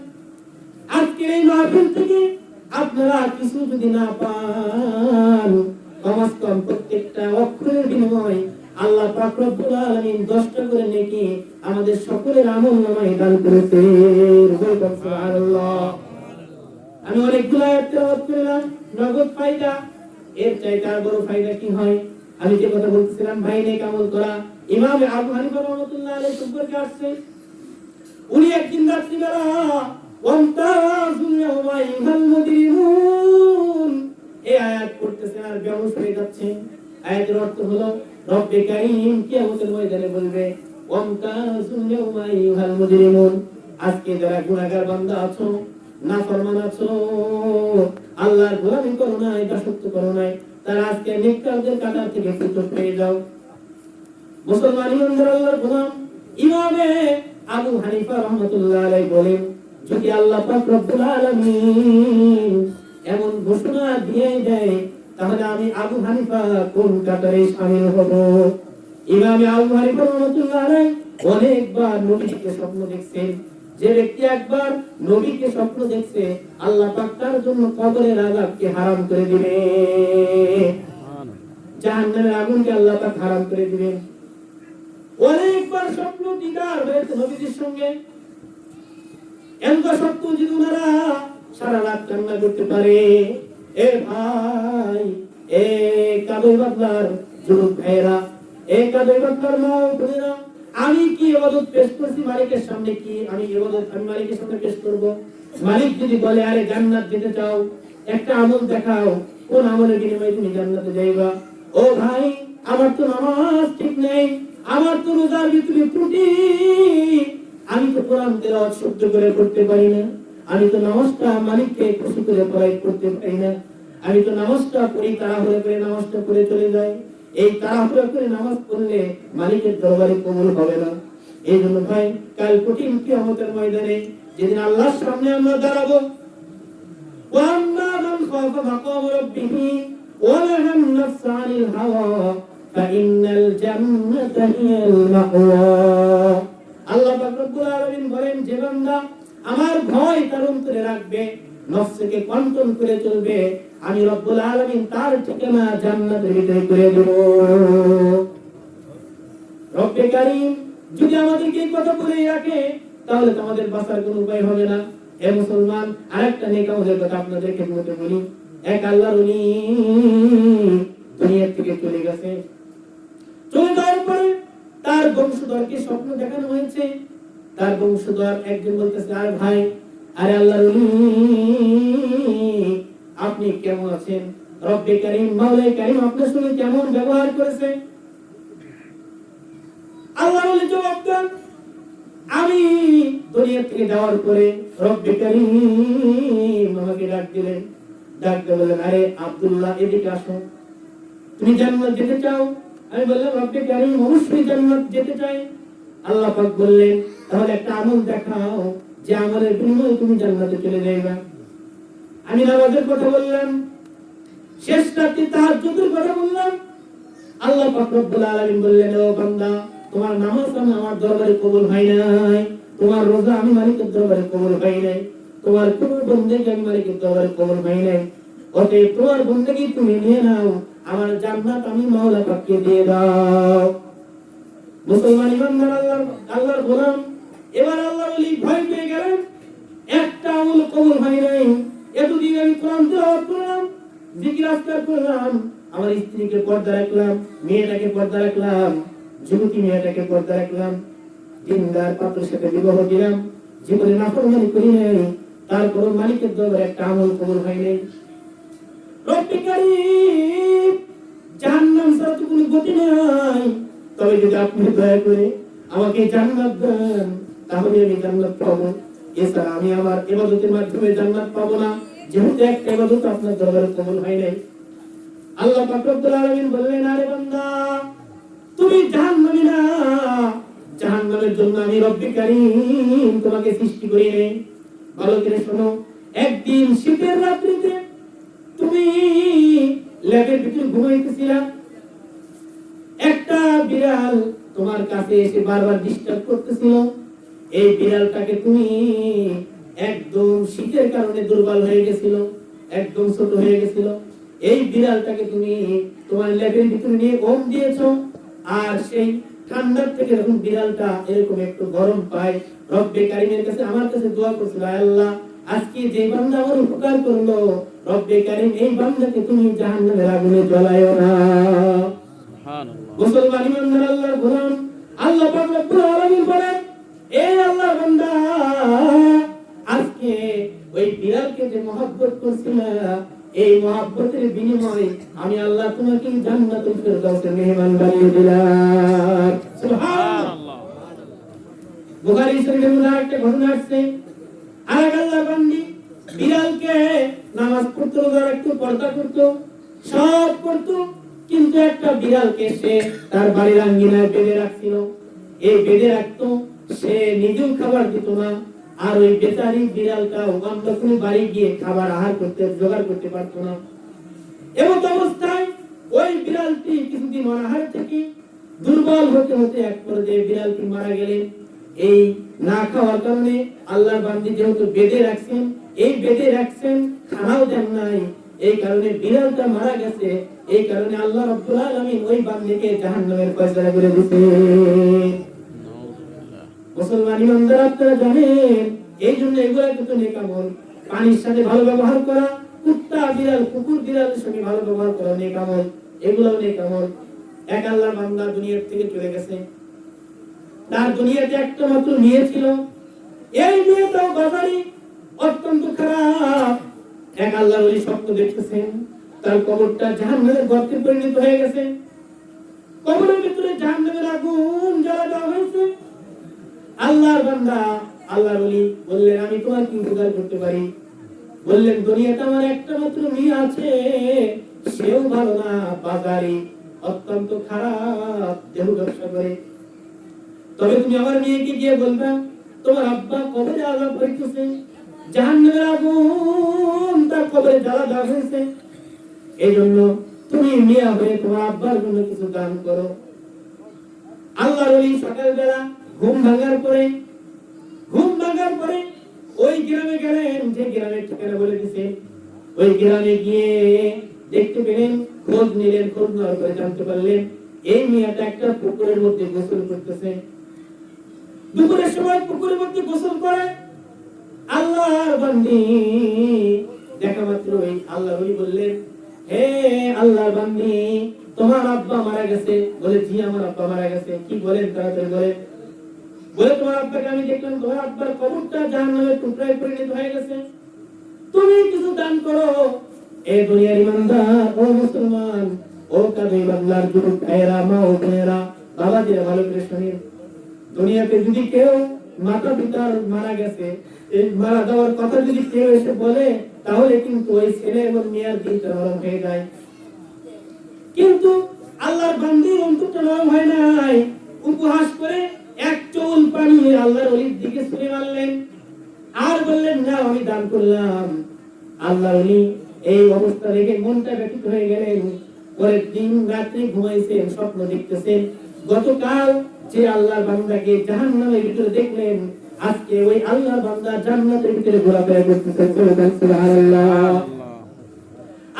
আজকের এই মাহফিল থেকে আপনারা কিছু যদি না পান, কমাস কম প্রত্যেকটা অক্ষরের বিনিময়ে আল্লাহ পাক রব্বুল আলামিন 10টা করে নেকি আমাদের সকলের আমলনামায় দান করেছেন। সুবহানাল্লাহ। আমি অনেকগুলো আয়াত তেলাওয়াত করলাম, নগদ ফায়দা। এর চাইতে আর বড় ফায়দা কি হয়? আমি যে কথা বলতেছিলাম ভাই নেক আমল করা, ইমাম আবু হানিফা রাহমাতুল্লাহ আলাইহি সম্পর্কে আসছে, উনি একদিন রাত্রিবেলা ওয়ান্তাজুল ইয়াওমা আইয়ুহাল মুজরিমুন এই আয়াত পড়তেছেন আর বেহুশ হয়ে যাচ্ছেন। আয়াতের অর্থ হলো রব্বে কারীম কিয়ামতের ময়দানে বলবে ওয়ান্তাজুল ইয়াওমা আইয়ুহাল মুজরিমুন, আজকে যারা গুনাহগার বান্দা আছো, নাফরমান আছো, আল্লাহর গোলামি করো না, দাসত্ব করো না, তারা আজকে নেককারদের কাঁটার থেকে পৃথক হয়ে যাও। মুসলমান ইমানদার আল্লাহর গোলাম ইমামে আবু হানিফা রাহমাতুল্লাহ আলাইহি বলেন, যদি আল্লাহ পাক রব্বুল আলামিন এমন ঘোষণা দিয়ে দেয়, তাহলে আমি আবু হানিফা কোন কাতারে শামিল হব? ইমামে আবু হানিফা রাহমাতুল্লাহ আলাইহি অনেকবার নবীকে স্বপ্ন দেখছেন। যে ব্যক্তি একবার নবীকে স্বপ্ন দেখছে, আল্লাহ পাক তার জন্য কবরের আযাবকে হারাম করে দিবে, জাহান্নামের আগুনকে আল্লাহ পাক হারাম করে দিবেন। অনেকবার স্বপ্ন দিদার হয়েছে নবীর সঙ্গে, এত স্বপ্ন যদি ওনারা সারা রাত কান্না করতে পারে। এ ভাই, এ কাদের বাদলার যুবক ভাইরা, এ কাদের বাদলার মা বোনেরা, আমি কি ইবাদত পেশ করছি মালিকের সামনে? কি আমি ইবাদত আমি মালিকের সামনে পেশ করব? মালিক যদি বলে আরে জান্নাত যেতে চাও, একটা আমল দেখাও, কোন আমলের বিনিময়ে তুমি জান্নাতে যাইবা? ও ভাই, আমার তো নামাজ ঠিক নেই, আমার তো রোজার ভিতরে ত্রুটি, আমি তো কোরআন তেলাওয়াত শুদ্ধ করে পড়তে পারি না, আমি তো নামাজটা মালিককে খুশি করে পড়াই করতে পারি না, আমি তো নামাজটা পড়ি তাড়াহুড়ো করে নামাজটা পড়ে চলে যাই। এই তাড়াহুড়ো করে নামাজ পড়লে মালিকের দরবারে কবুল হবে না। এই জন্য ভাই, কাল কঠিন কিয়ামতের ময়দানে যেদিন আল্লাহর সামনে আমরা দাঁড়াবো, ওয়াম্মা মান খাফা মাকাম রাব্বিহি ওয়া নাহান নাফসা আনিল হাওয়া ফাইন্নাল জান্নাতা হিয়াল মাওয়া। আল্লাহ পাক রব্বুল আলামিন বলেন, যে বান্দা আমার ভয় তার অন্তরে রাখবে, নফসকে কন্ট্রোল করে চলবে, আমি রব্বুল আলামিন তার ঠিকানা জান্নাতের ভিতরে করে দেব। রব্বে কারীম যদি আমাদেরকে এই কথা বলে রাখে, তাহলে তো আমাদের বাঁচার কোনো উপায় হবে না। হে মুসলমান, আরেকটা নেক আমলের কথা আপনাদের খেদমতে বলি। এক আল্লাহর ওলি দুনিয়া থেকে চলে গেছে, চলে যাওয়ার পরে তার তার বংশধরকে স্বপ্ন দেখানো হয়েছে। তার বংশধর একজন বলতেছে, আর ভাই, আরে আল্লাহর ওলি, আপনি কেমন আছেন? রব্বে কারীম, মাওলাই কারীম আপনার সঙ্গে কেমন ব্যবহার করেছে? আল্লাহর ওলি জবাব দেন, আমি দুনিয়া থেকে যাওয়ার পরে রব্বে কারীম আমাকে ডাক দিলেন। ডাক দিয়ে বললেন, আরে আব্দুল্লাহ, এদিকে আসো, তুমি জান্নাত যেতে চাও? আমি বললাম, রব্বে কারীম অবশ্যই জান্নাত যেতে চাই। আল্লাহ পাক বললেন, তাহলে একটা আমল দেখাও যে আমলের বিনিময়ে তুমি জান্নাতে চলে যাইবা। আমি নামাজের কথা বললাম, শেষ রাতে তাহাজ্জুদের কথা বললাম। আল্লাহ পাক রব্বুল আলামিন বললেন, ও বান্দা, তোমার নামাজ আমি আমার দরবারে কবুল হয় নাই, তোমার রোজা আমি মালিকের দরবারে কবুল হয় নাই, তোমার কোন বন্দেগী আমি মালিকের দরবারে কবুল হয় নাই। অতএব তোমার বন্দেগী তুমি নিয়ে নাও, আমার জান্নাত আমি মাওলা পাককে দিয়ে দাও। মুসলমান ইমানদার, আল্লাহর গোলাম, এবার আল্লাহর ওলি ভয় পেয়ে গেলেন, একটা আমল কবুল হয় নাই। এতদিন আমি কোরআন তেলাওয়াত করলাম, জিকির আজকার করলাম, আমার স্ত্রীকে পর্দা রাখলাম, মেয়েটাকে পর্দা রাখলাম, যুবতী মেয়েটাকে পর্দা রাখলাম, দিনদার পাত্রের সাথে বিবাহ দিলাম, জীবনে নাফরমানি করি নাই, তারপর মালিকের দরবারে একটা আমল কবুল হয় নাই। রব্বে কারীম, জাহান্নাম ছাড়া তো কোনো গতি নাই, তবে যদি আপনি দয়া করে আমাকে জান্নাত দেন, তাহলে আমি জান্নাত পাবো। এছাড়া আমি আমার ইবাদতের মাধ্যমে জান্নাত পাবো না, যেহেতু একটা ইবাদত আপনার দরবারে কবুল হয় নাই। আল্লাহ পাক রব্বুল আলামিন বললেন, আরে বান্দা, তুমি জাহান্নামী না, জাহান্নামের জন্য আমি রব্বে কারীম তোমাকে সৃষ্টি করি নাই। ভালো করে শোনো, একদিন শীতের রাত্রিতে তুমি ল্যাবের ভিতরে ঘুমাইতেছিলা, একটা বিড়াল তোমার কাছে এসে বারবার ডিস্টার্ব করতেছিল। এই বিড়ালটাকে তুমি একদম শীতের কারণে দুর্বল হয়ে গেছিল, একদম ছোট হয়ে গেছিল। এই বিড়ালটাকে তুমি তোমার ল্যাবের ভিতরে নিয়ে ওম দিয়েছো, আর সেই ঠান্ডার থেকে যখন বিড়ালটা এরকম একটু গরম পায়, রব্বে কারীমের কাছে, আমার কাছে দোয়া করছিল, আল্লাহ, আজকে যে বান্দা আমার উপকার করলো, রব্বে কারীম এই বান্দাকে তুমি জাহান্নামের আগুনে জ্বালায়ো না। মুসলমান ইমানদার, আল্লাহর গোলাম, আল্লাহ পাক রব্বুল আলামিন বলেন, এই আল্লাহর বান্দা, আজকে ওই বিড়ালকে যে মহব্বত করছিলা, এই মহব্বতের বিনিময়ে আমি আল্লাহ তোমাকে জান্নাতুল ফিরদাউসের মেহমান বানিয়ে দিলাম। সুবহানাল্লাহ। বুখারী শরীফের মধ্যে একটা ঘটনা আছে, আরেক আল্লাহর বান্দি বিড়ালকে নামাজ পড়তে, রোজা রাখতে, পর্দা করতে, সব করতে, কিন্তু একটা বিড়ালকে সে তার বাড়ির আঙ্গিনায় বেঁধে রাখছিল। এই বেঁধে রাখতো, সে নিজেও খাবার দিত না, আর ওই বেচারি বিড়ালটা অন্য কোনো বাড়ি গিয়ে খাবার আহার করতে, জোগাড় করতে পারতো না। এমত অবস্থায় ওই বিড়ালটি কিছুদিন অনাহার থেকে দুর্বল হতে হতে এক পর্যায়ে বিড়ালটি মারা গেলেন। এই না খাওয়ার কারণে আল্লাহর বান্দি যেহেতু বেঁধে রাখছেন, এই বেঁধে রাখছেন, খানাও দেন নাই, এই কারণে বিড়ালটা মারা গেছে। এই কারণে আল্লাহ রাব্বুল আলামিন ওই বান্দিকে জাহান্নামের ফয়সালা করে দিয়েছেন। মুসলমান ইমানদার, আপনারা জানেন, এই জন্য এগুলা কিন্তু নেক আমল। পানির সাথে ভালো ব্যবহার করা, কুত্তা বিড়াল, কুকুর বিড়ালের সঙ্গে ভালো ব্যবহার করা নেক আমল, এগুলাও নেক আমল। এক আল্লাহর বান্দা দুনিয়া থেকে চলে গেছে, তার দুনিয়াতে একটা মাত্র মেয়ে ছিল, এই মেয়েটাও বাজারি, অত্যন্ত খারাপ। এক আল্লাহর ওলি স্বপ্ন দেখতেছেন, তার কবরটা জাহান্নামের গর্তে পরিণত হয়ে গেছে, কবরের ভিতরে জাহান্নামের আগুন জ্বালা দেওয়া হয়েছে। আল্লাহর বান্দা, আল্লাহর ওলি বললেন, আমি তোমার কি উপকার করতে পারি? বললেন, দুনিয়াতে আমার একটা মাত্র মেয়ে আছে, সেও ভালো না, বাজারি, অত্যন্ত খারাপ, দেহ ব্যবসা করে। তবে তুমি আমার মেয়েকে গিয়ে বলবা, তোমার আব্বা কবরে আযাব হইতেছে, জাহান্নামের আগুন তার কবরে জ্বালা দেওয়া হয়েছে, এই জন্য তুমি মেয়ে হয়ে তোমার আব্বার জন্য কিছু দান করো। আল্লাহর ওলি সকালবেলা ঘুম ভাঙার পরে ওই গ্রামে গেলেন, যে গ্রামের ঠিকানা বলে দিছে, ওই গ্রামে গিয়ে দেখতে পেলেন, খোঁজ নিলেন, খোঁজ নেওয়ার পরে জানতে পারলেন এই মেয়েটা একটা পুকুরের মধ্যে গোসল করতেছে। দুপুরের সময় পুকুরের মধ্যে গোসল করে আল্লাহর বান্দি দেখা মাত্র আল্লাহর ওলি বললেন, হে আল্লাহর বান্দি, তোমার আব্বা মারা গেছে। বলে জি আমার আব্বা মারা গেছে। কি বলেন তাড়াতাড়ি বলেন। বলে তোমার আব্বাকে আমি দেখলাম তোমার আব্বার কবরটা জাহান্নামের টুকরায় পরিণত হয়ে গেছে, তুমি কিছু দান করো। এ দুনিয়ার ইমানদার ও মুসলমান ও কাবে বাংলার যুবক ভাইয়েরা, মা ও বোনেরা, বাবাজিরা ভালো করে শুনুন। দুনিয়াতে যদি কেউ মাতা পিতার মারা গেছে, এই মারা যাওয়ার কথা যদি কেউ এসে বলে, তাহলে কিন্তু ওই ছেলে এবং মেয়ের দিলটা নরম হয়ে যায়। কিন্তু আল্লাহর বান্দির অন্তরটা নরম হয় নাই। উপহাস করে এক চুল পানি আল্লাহর ওলির দিকে ছুঁড়ে মারলেন আর বললেন না আমি দান করলাম। আল্লাহর ওলি এই অবস্থা দেখে মনটা ব্যথিত হয়ে গেলেন। পরের দিন রাত্রি ঘুমাইছেন, স্বপ্ন দেখতেছেন। গতকাল যে আল্লাহর বান্দাকে জাহান্নামের ভিতরে দেখলেন, আজকে ওই আল্লাহর বান্দা জান্নাতের ভিতরে ঘোরাফেরা করতেছে। সুবহানাল্লাহ।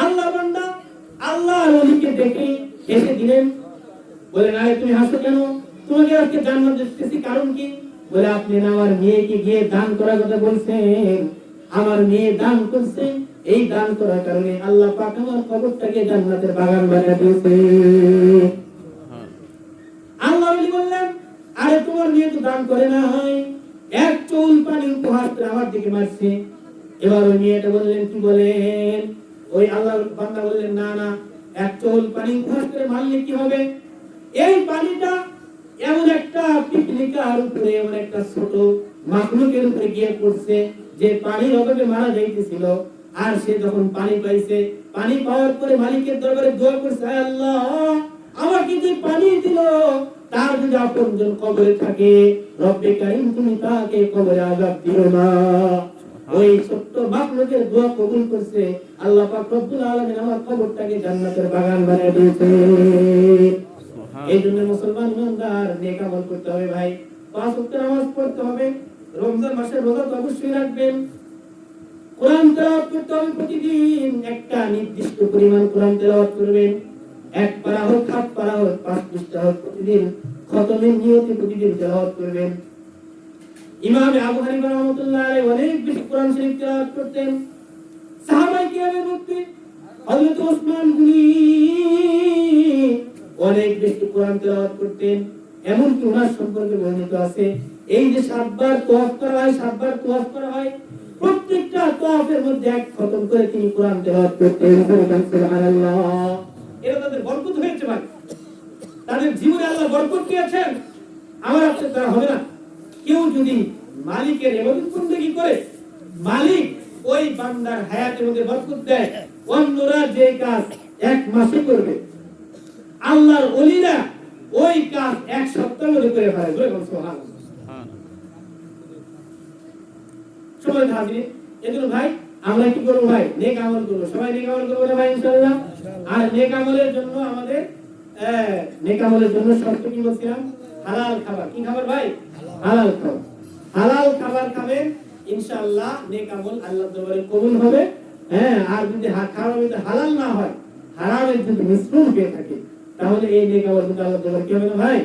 আল্লাহর বান্দা আল্লাহর ওলিকে দেখে হেসে দিলেন। বলেন আরে তুমি হাসো কেন? তোমাকে আজকে জান্নাত দিতেছি, কারণ কি? বলে আপনি না আমার মেয়েকে গিয়ে দান করার কথা বলছেন। আমার মেয়ে দান করছে, এই দান করার কারণে আল্লাহ পাক আমার কবরটাকে জান্নাতের বাগান বানিয়ে দিয়েছে। আল্লাহ ওলি বললেন আরে তোমার মেয়ে তো দান করে নাই, এক চুল পানি উপহাস করে আমার দিকে মারছে। এবার ওই মেয়েটা বললেন কি বলেন? ওই আল্লাহর বান্দা বললেন না না, এক চুল পানি উপহাস করে মারলে কি হবে? এই পানিটা এমন একটা পিপলিকার উপরে, এমন একটা ছোট মাখলুকের উপরে গিয়ে পড়ছে যে পানির অভাবে মারা যাইতেছিল। আর সে যখন পানি পাইছে, পানি পাওয়ার পরে মালিকের দরবারে দোয়া করছে, আয় আল্লাহ আমাকে যে পানি দিল তার যদি আপনজন কবরে থাকে, রব্বে কারীম তুমি তাকে কবরে আযাব দিও না। ওই ছোট্ট মাখলুকের দোয়া কবুল করছে। আল্লাহ পাক রব্বুল আলামিন আমার কবরটাকে জান্নাতের বাগান বানিয়ে দিয়েছে। এই জন্য মুসলমান ইমানদার নেক আমল করতে হবে ভাই। 5 ওয়াক্ত নামাজ পড়তে হবে। রমজান মাসে রোজা তো অবশ্যই রাখবেন। কোরআন তেলাওয়াত করতে হবে প্রতিদিন। একটা নির্দিষ্ট পরিমাণ কোরআন তেলাওয়াত করবেন। 1 পারা হোক 7 পারা হোক 5 পৃষ্ঠা হোক, প্রতিদিন খতমের নিয়তে প্রতিদিন তেলাওয়াত করবেন। ইমাম আবু হানিফা রাহমাতুল্লাহ আলাইহি অনেক বেশি কোরআন শরীফ তেলাওয়াত করতেন। সাহাবায়ে কিরামের মধ্যে হযরত ওসমান গনি অনেক বেশি কোরআন তেলাওয়াত করতেন। এমনকি ওনার সম্পর্কে বর্ণিত আছে এই যে 7 বার তাওয়াফ করা হয়, 7 বার তাওয়াফ করা হয়, প্রত্যেকটা তাওয়াফের মধ্যে এক খতম করে তিনি কোরআন তেলাওয়াত করতেন। সুবহানাল্লাহ। এরা তাদের বরকত হয়েছে ভাই, তাদের জীবনে আল্লাহ বরকত দিয়েছেন। আমার আপনার দ্বারা হবে না। কেউ যদি মালিকের ইবাদত বন্দেগী করে, মালিক ওই বান্দার হায়াতের মধ্যে বরকত দেয়। অন্যরা যে কাজ 1 মাসে করবে, আল্লাহর ওলিরা ওই কাজ 1 সপ্তাহ ধরে করে ফেলে। বলুন সুবহানাল্লাহ। সবাই হাজির। এজন্য ভাই আমরা কি করব ভাই? নেক আমল করব। সবাই নেক আমল করব না ভাই ইনশাআল্লাহ। আর নেক আমলের জন্য আমাদের নেক আমলের জন্য শর্ত কি বলছিলাম? হালাল খাবার। কি খাবার ভাই? হালাল খাবার। হালাল খাবার খাবেন, ইনশাআল্লাহ নেক আমল আল্লাহর দরবারে কবুল হবে। হ্যাঁ, আর যদি খাবার যদি হালাল না হয়, হারামের যদি মিশ্রণ হয়ে থাকে, তাহলে এই নেক আমল কিন্তু আল্লাহর দরবারে কি হবে না ভাই?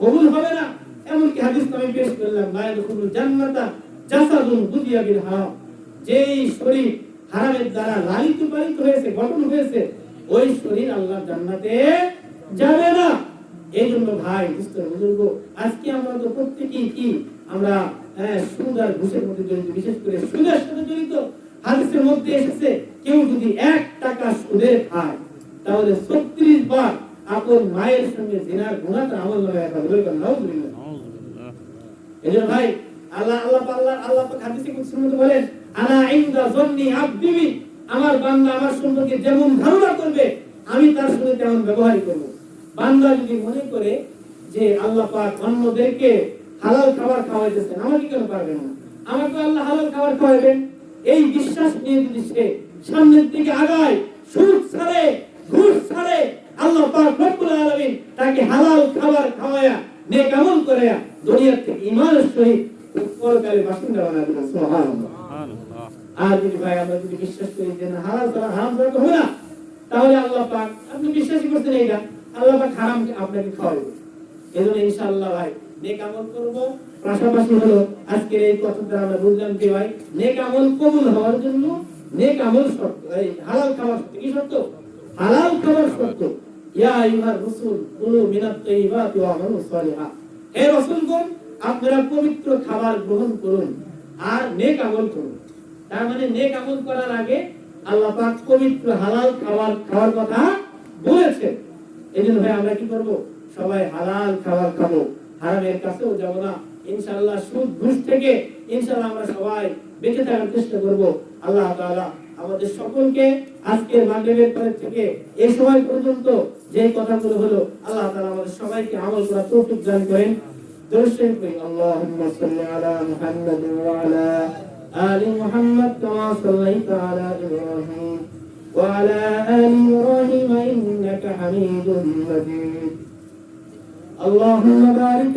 কবুল হবে না। এমনকি হাদিস আমি পেশ করলাম, লা ইয়াদখুলুল জান্নাতা জাসাদুন গুদিয়া বিল হারাম। যেই শরীর হারামের দ্বারা লালিত পালিত হয়েছে, গঠন হয়েছে, ওই শরীর আল্লাহর জান্নাতে যাবে না। এই জন্য ভাই বুজুর্গ, আজকে আমরা তো প্রত্যেকেই কি আমরা সুদ আর ঘুষের মধ্যে জড়িত, বিশেষ করে সুদের সাথে জড়িত। হাদিসের মধ্যে এসেছে কেউ যদি 1 টাকা সুদের খায়, তাহলে 36 বার আপন মায়ের সঙ্গে জিনার গুনাহটা আমল নামায় রাখা হবে। নাউযুবিল্লাহ। এজন্য ভাই আল্লাহ পাক হাদিসে কুদসির মধ্যে বলেন, আনা ইনদা যন্নি আবদি, আমার বান্দা আমার সম্পর্কে যেমন ধারণা করবে আমি তার সঙ্গে তেমন ব্যবহার করব। বান্দা যদি মনে করে যে আল্লাহ পাক অন্যদেরকে হালাল খাবার খাওয়াইতেছেন, আমাকে কেন পারবেন না? আমাকে আল্লাহ হালাল খাবার খাওয়াবেন, এই বিশ্বাস নিয়ে যদি সে সামনের দিকে আগায়, সুদ ছাড়ে, ঘুষ ছাড়ে, আল্লাহ পাক রব্বুল আলামিন তাকে হালাল খাবার খাওয়ায়া নেক আমল করায়া দুনিয়া থেকে ঈমানের সহিত পরকালে বাসিন্দা বানায় দিবেন। সুবহানাল্লাহ। আর যদি ভাই আমরা যদি বিশ্বাস করি যে না হালাল ছাড়া হারাম ছাড়া তো হবে না, তাহলে আল্লাহ পাক, আপনি বিশ্বাসই করছেন এইটা, আল্লাহ পাক হারাম আপনাকে খাওয়াবে। এজন্য ইনশাআল্লাহ ভাই নেক আমল করব। পাশাপাশি হলো আজকের এই কথাটা আমরা বুঝলাম যে ভাই নেক আমল কবুল হওয়ার জন্য নেক আমল শর্ত, এই হালাল খাবার কি শর্ত? হালাল খাবার শর্ত। ইয়া আইয়ুহার রাসূল কুলু মিনাত তাইয়্যিবাতি ওয়া আমালু সালিহা, হে রাসূলগণ আপনারা পবিত্র খাবার গ্রহণ করুন আর নেক আমল করুন। তার মানে নেক আমল করার আগে আল্লাহ পাক পবিত্র হালাল খাওয়ার কথা বলেছেন। এজন্য ভাই আমরা কি করব? সবাই হালাল খাবার খাবো, হারামের কাছেও যাব না। ইনশাআল্লাহ সুদ ঘুষ থেকে ইনশাআল্লাহ আমরা সবাই বেঁচে থাকার চেষ্টা করব। আল্লাহ তাআলা আমাদের সকলকে আজকের মাগরিবের পর থেকে এই সময় পর্যন্ত যে কথাগুলো হলো আল্লাহ তাআলা আমাদের সবাইকে আমল করার তৌফিক দান করেন। দরুদ শরীফ পড়ি। আল্লাহুম্মা সাল্লি আলা মুহাম্মাদ ওয়া আলা আলি মুহাম্মাদ কামা সাল্লাইতা আলা ইব্রাহিম ওয়া আলা আলি ইব্রাহিম ইন্নাকা হামিদুম মাজিদ। আল্লাহুম্মা বারিক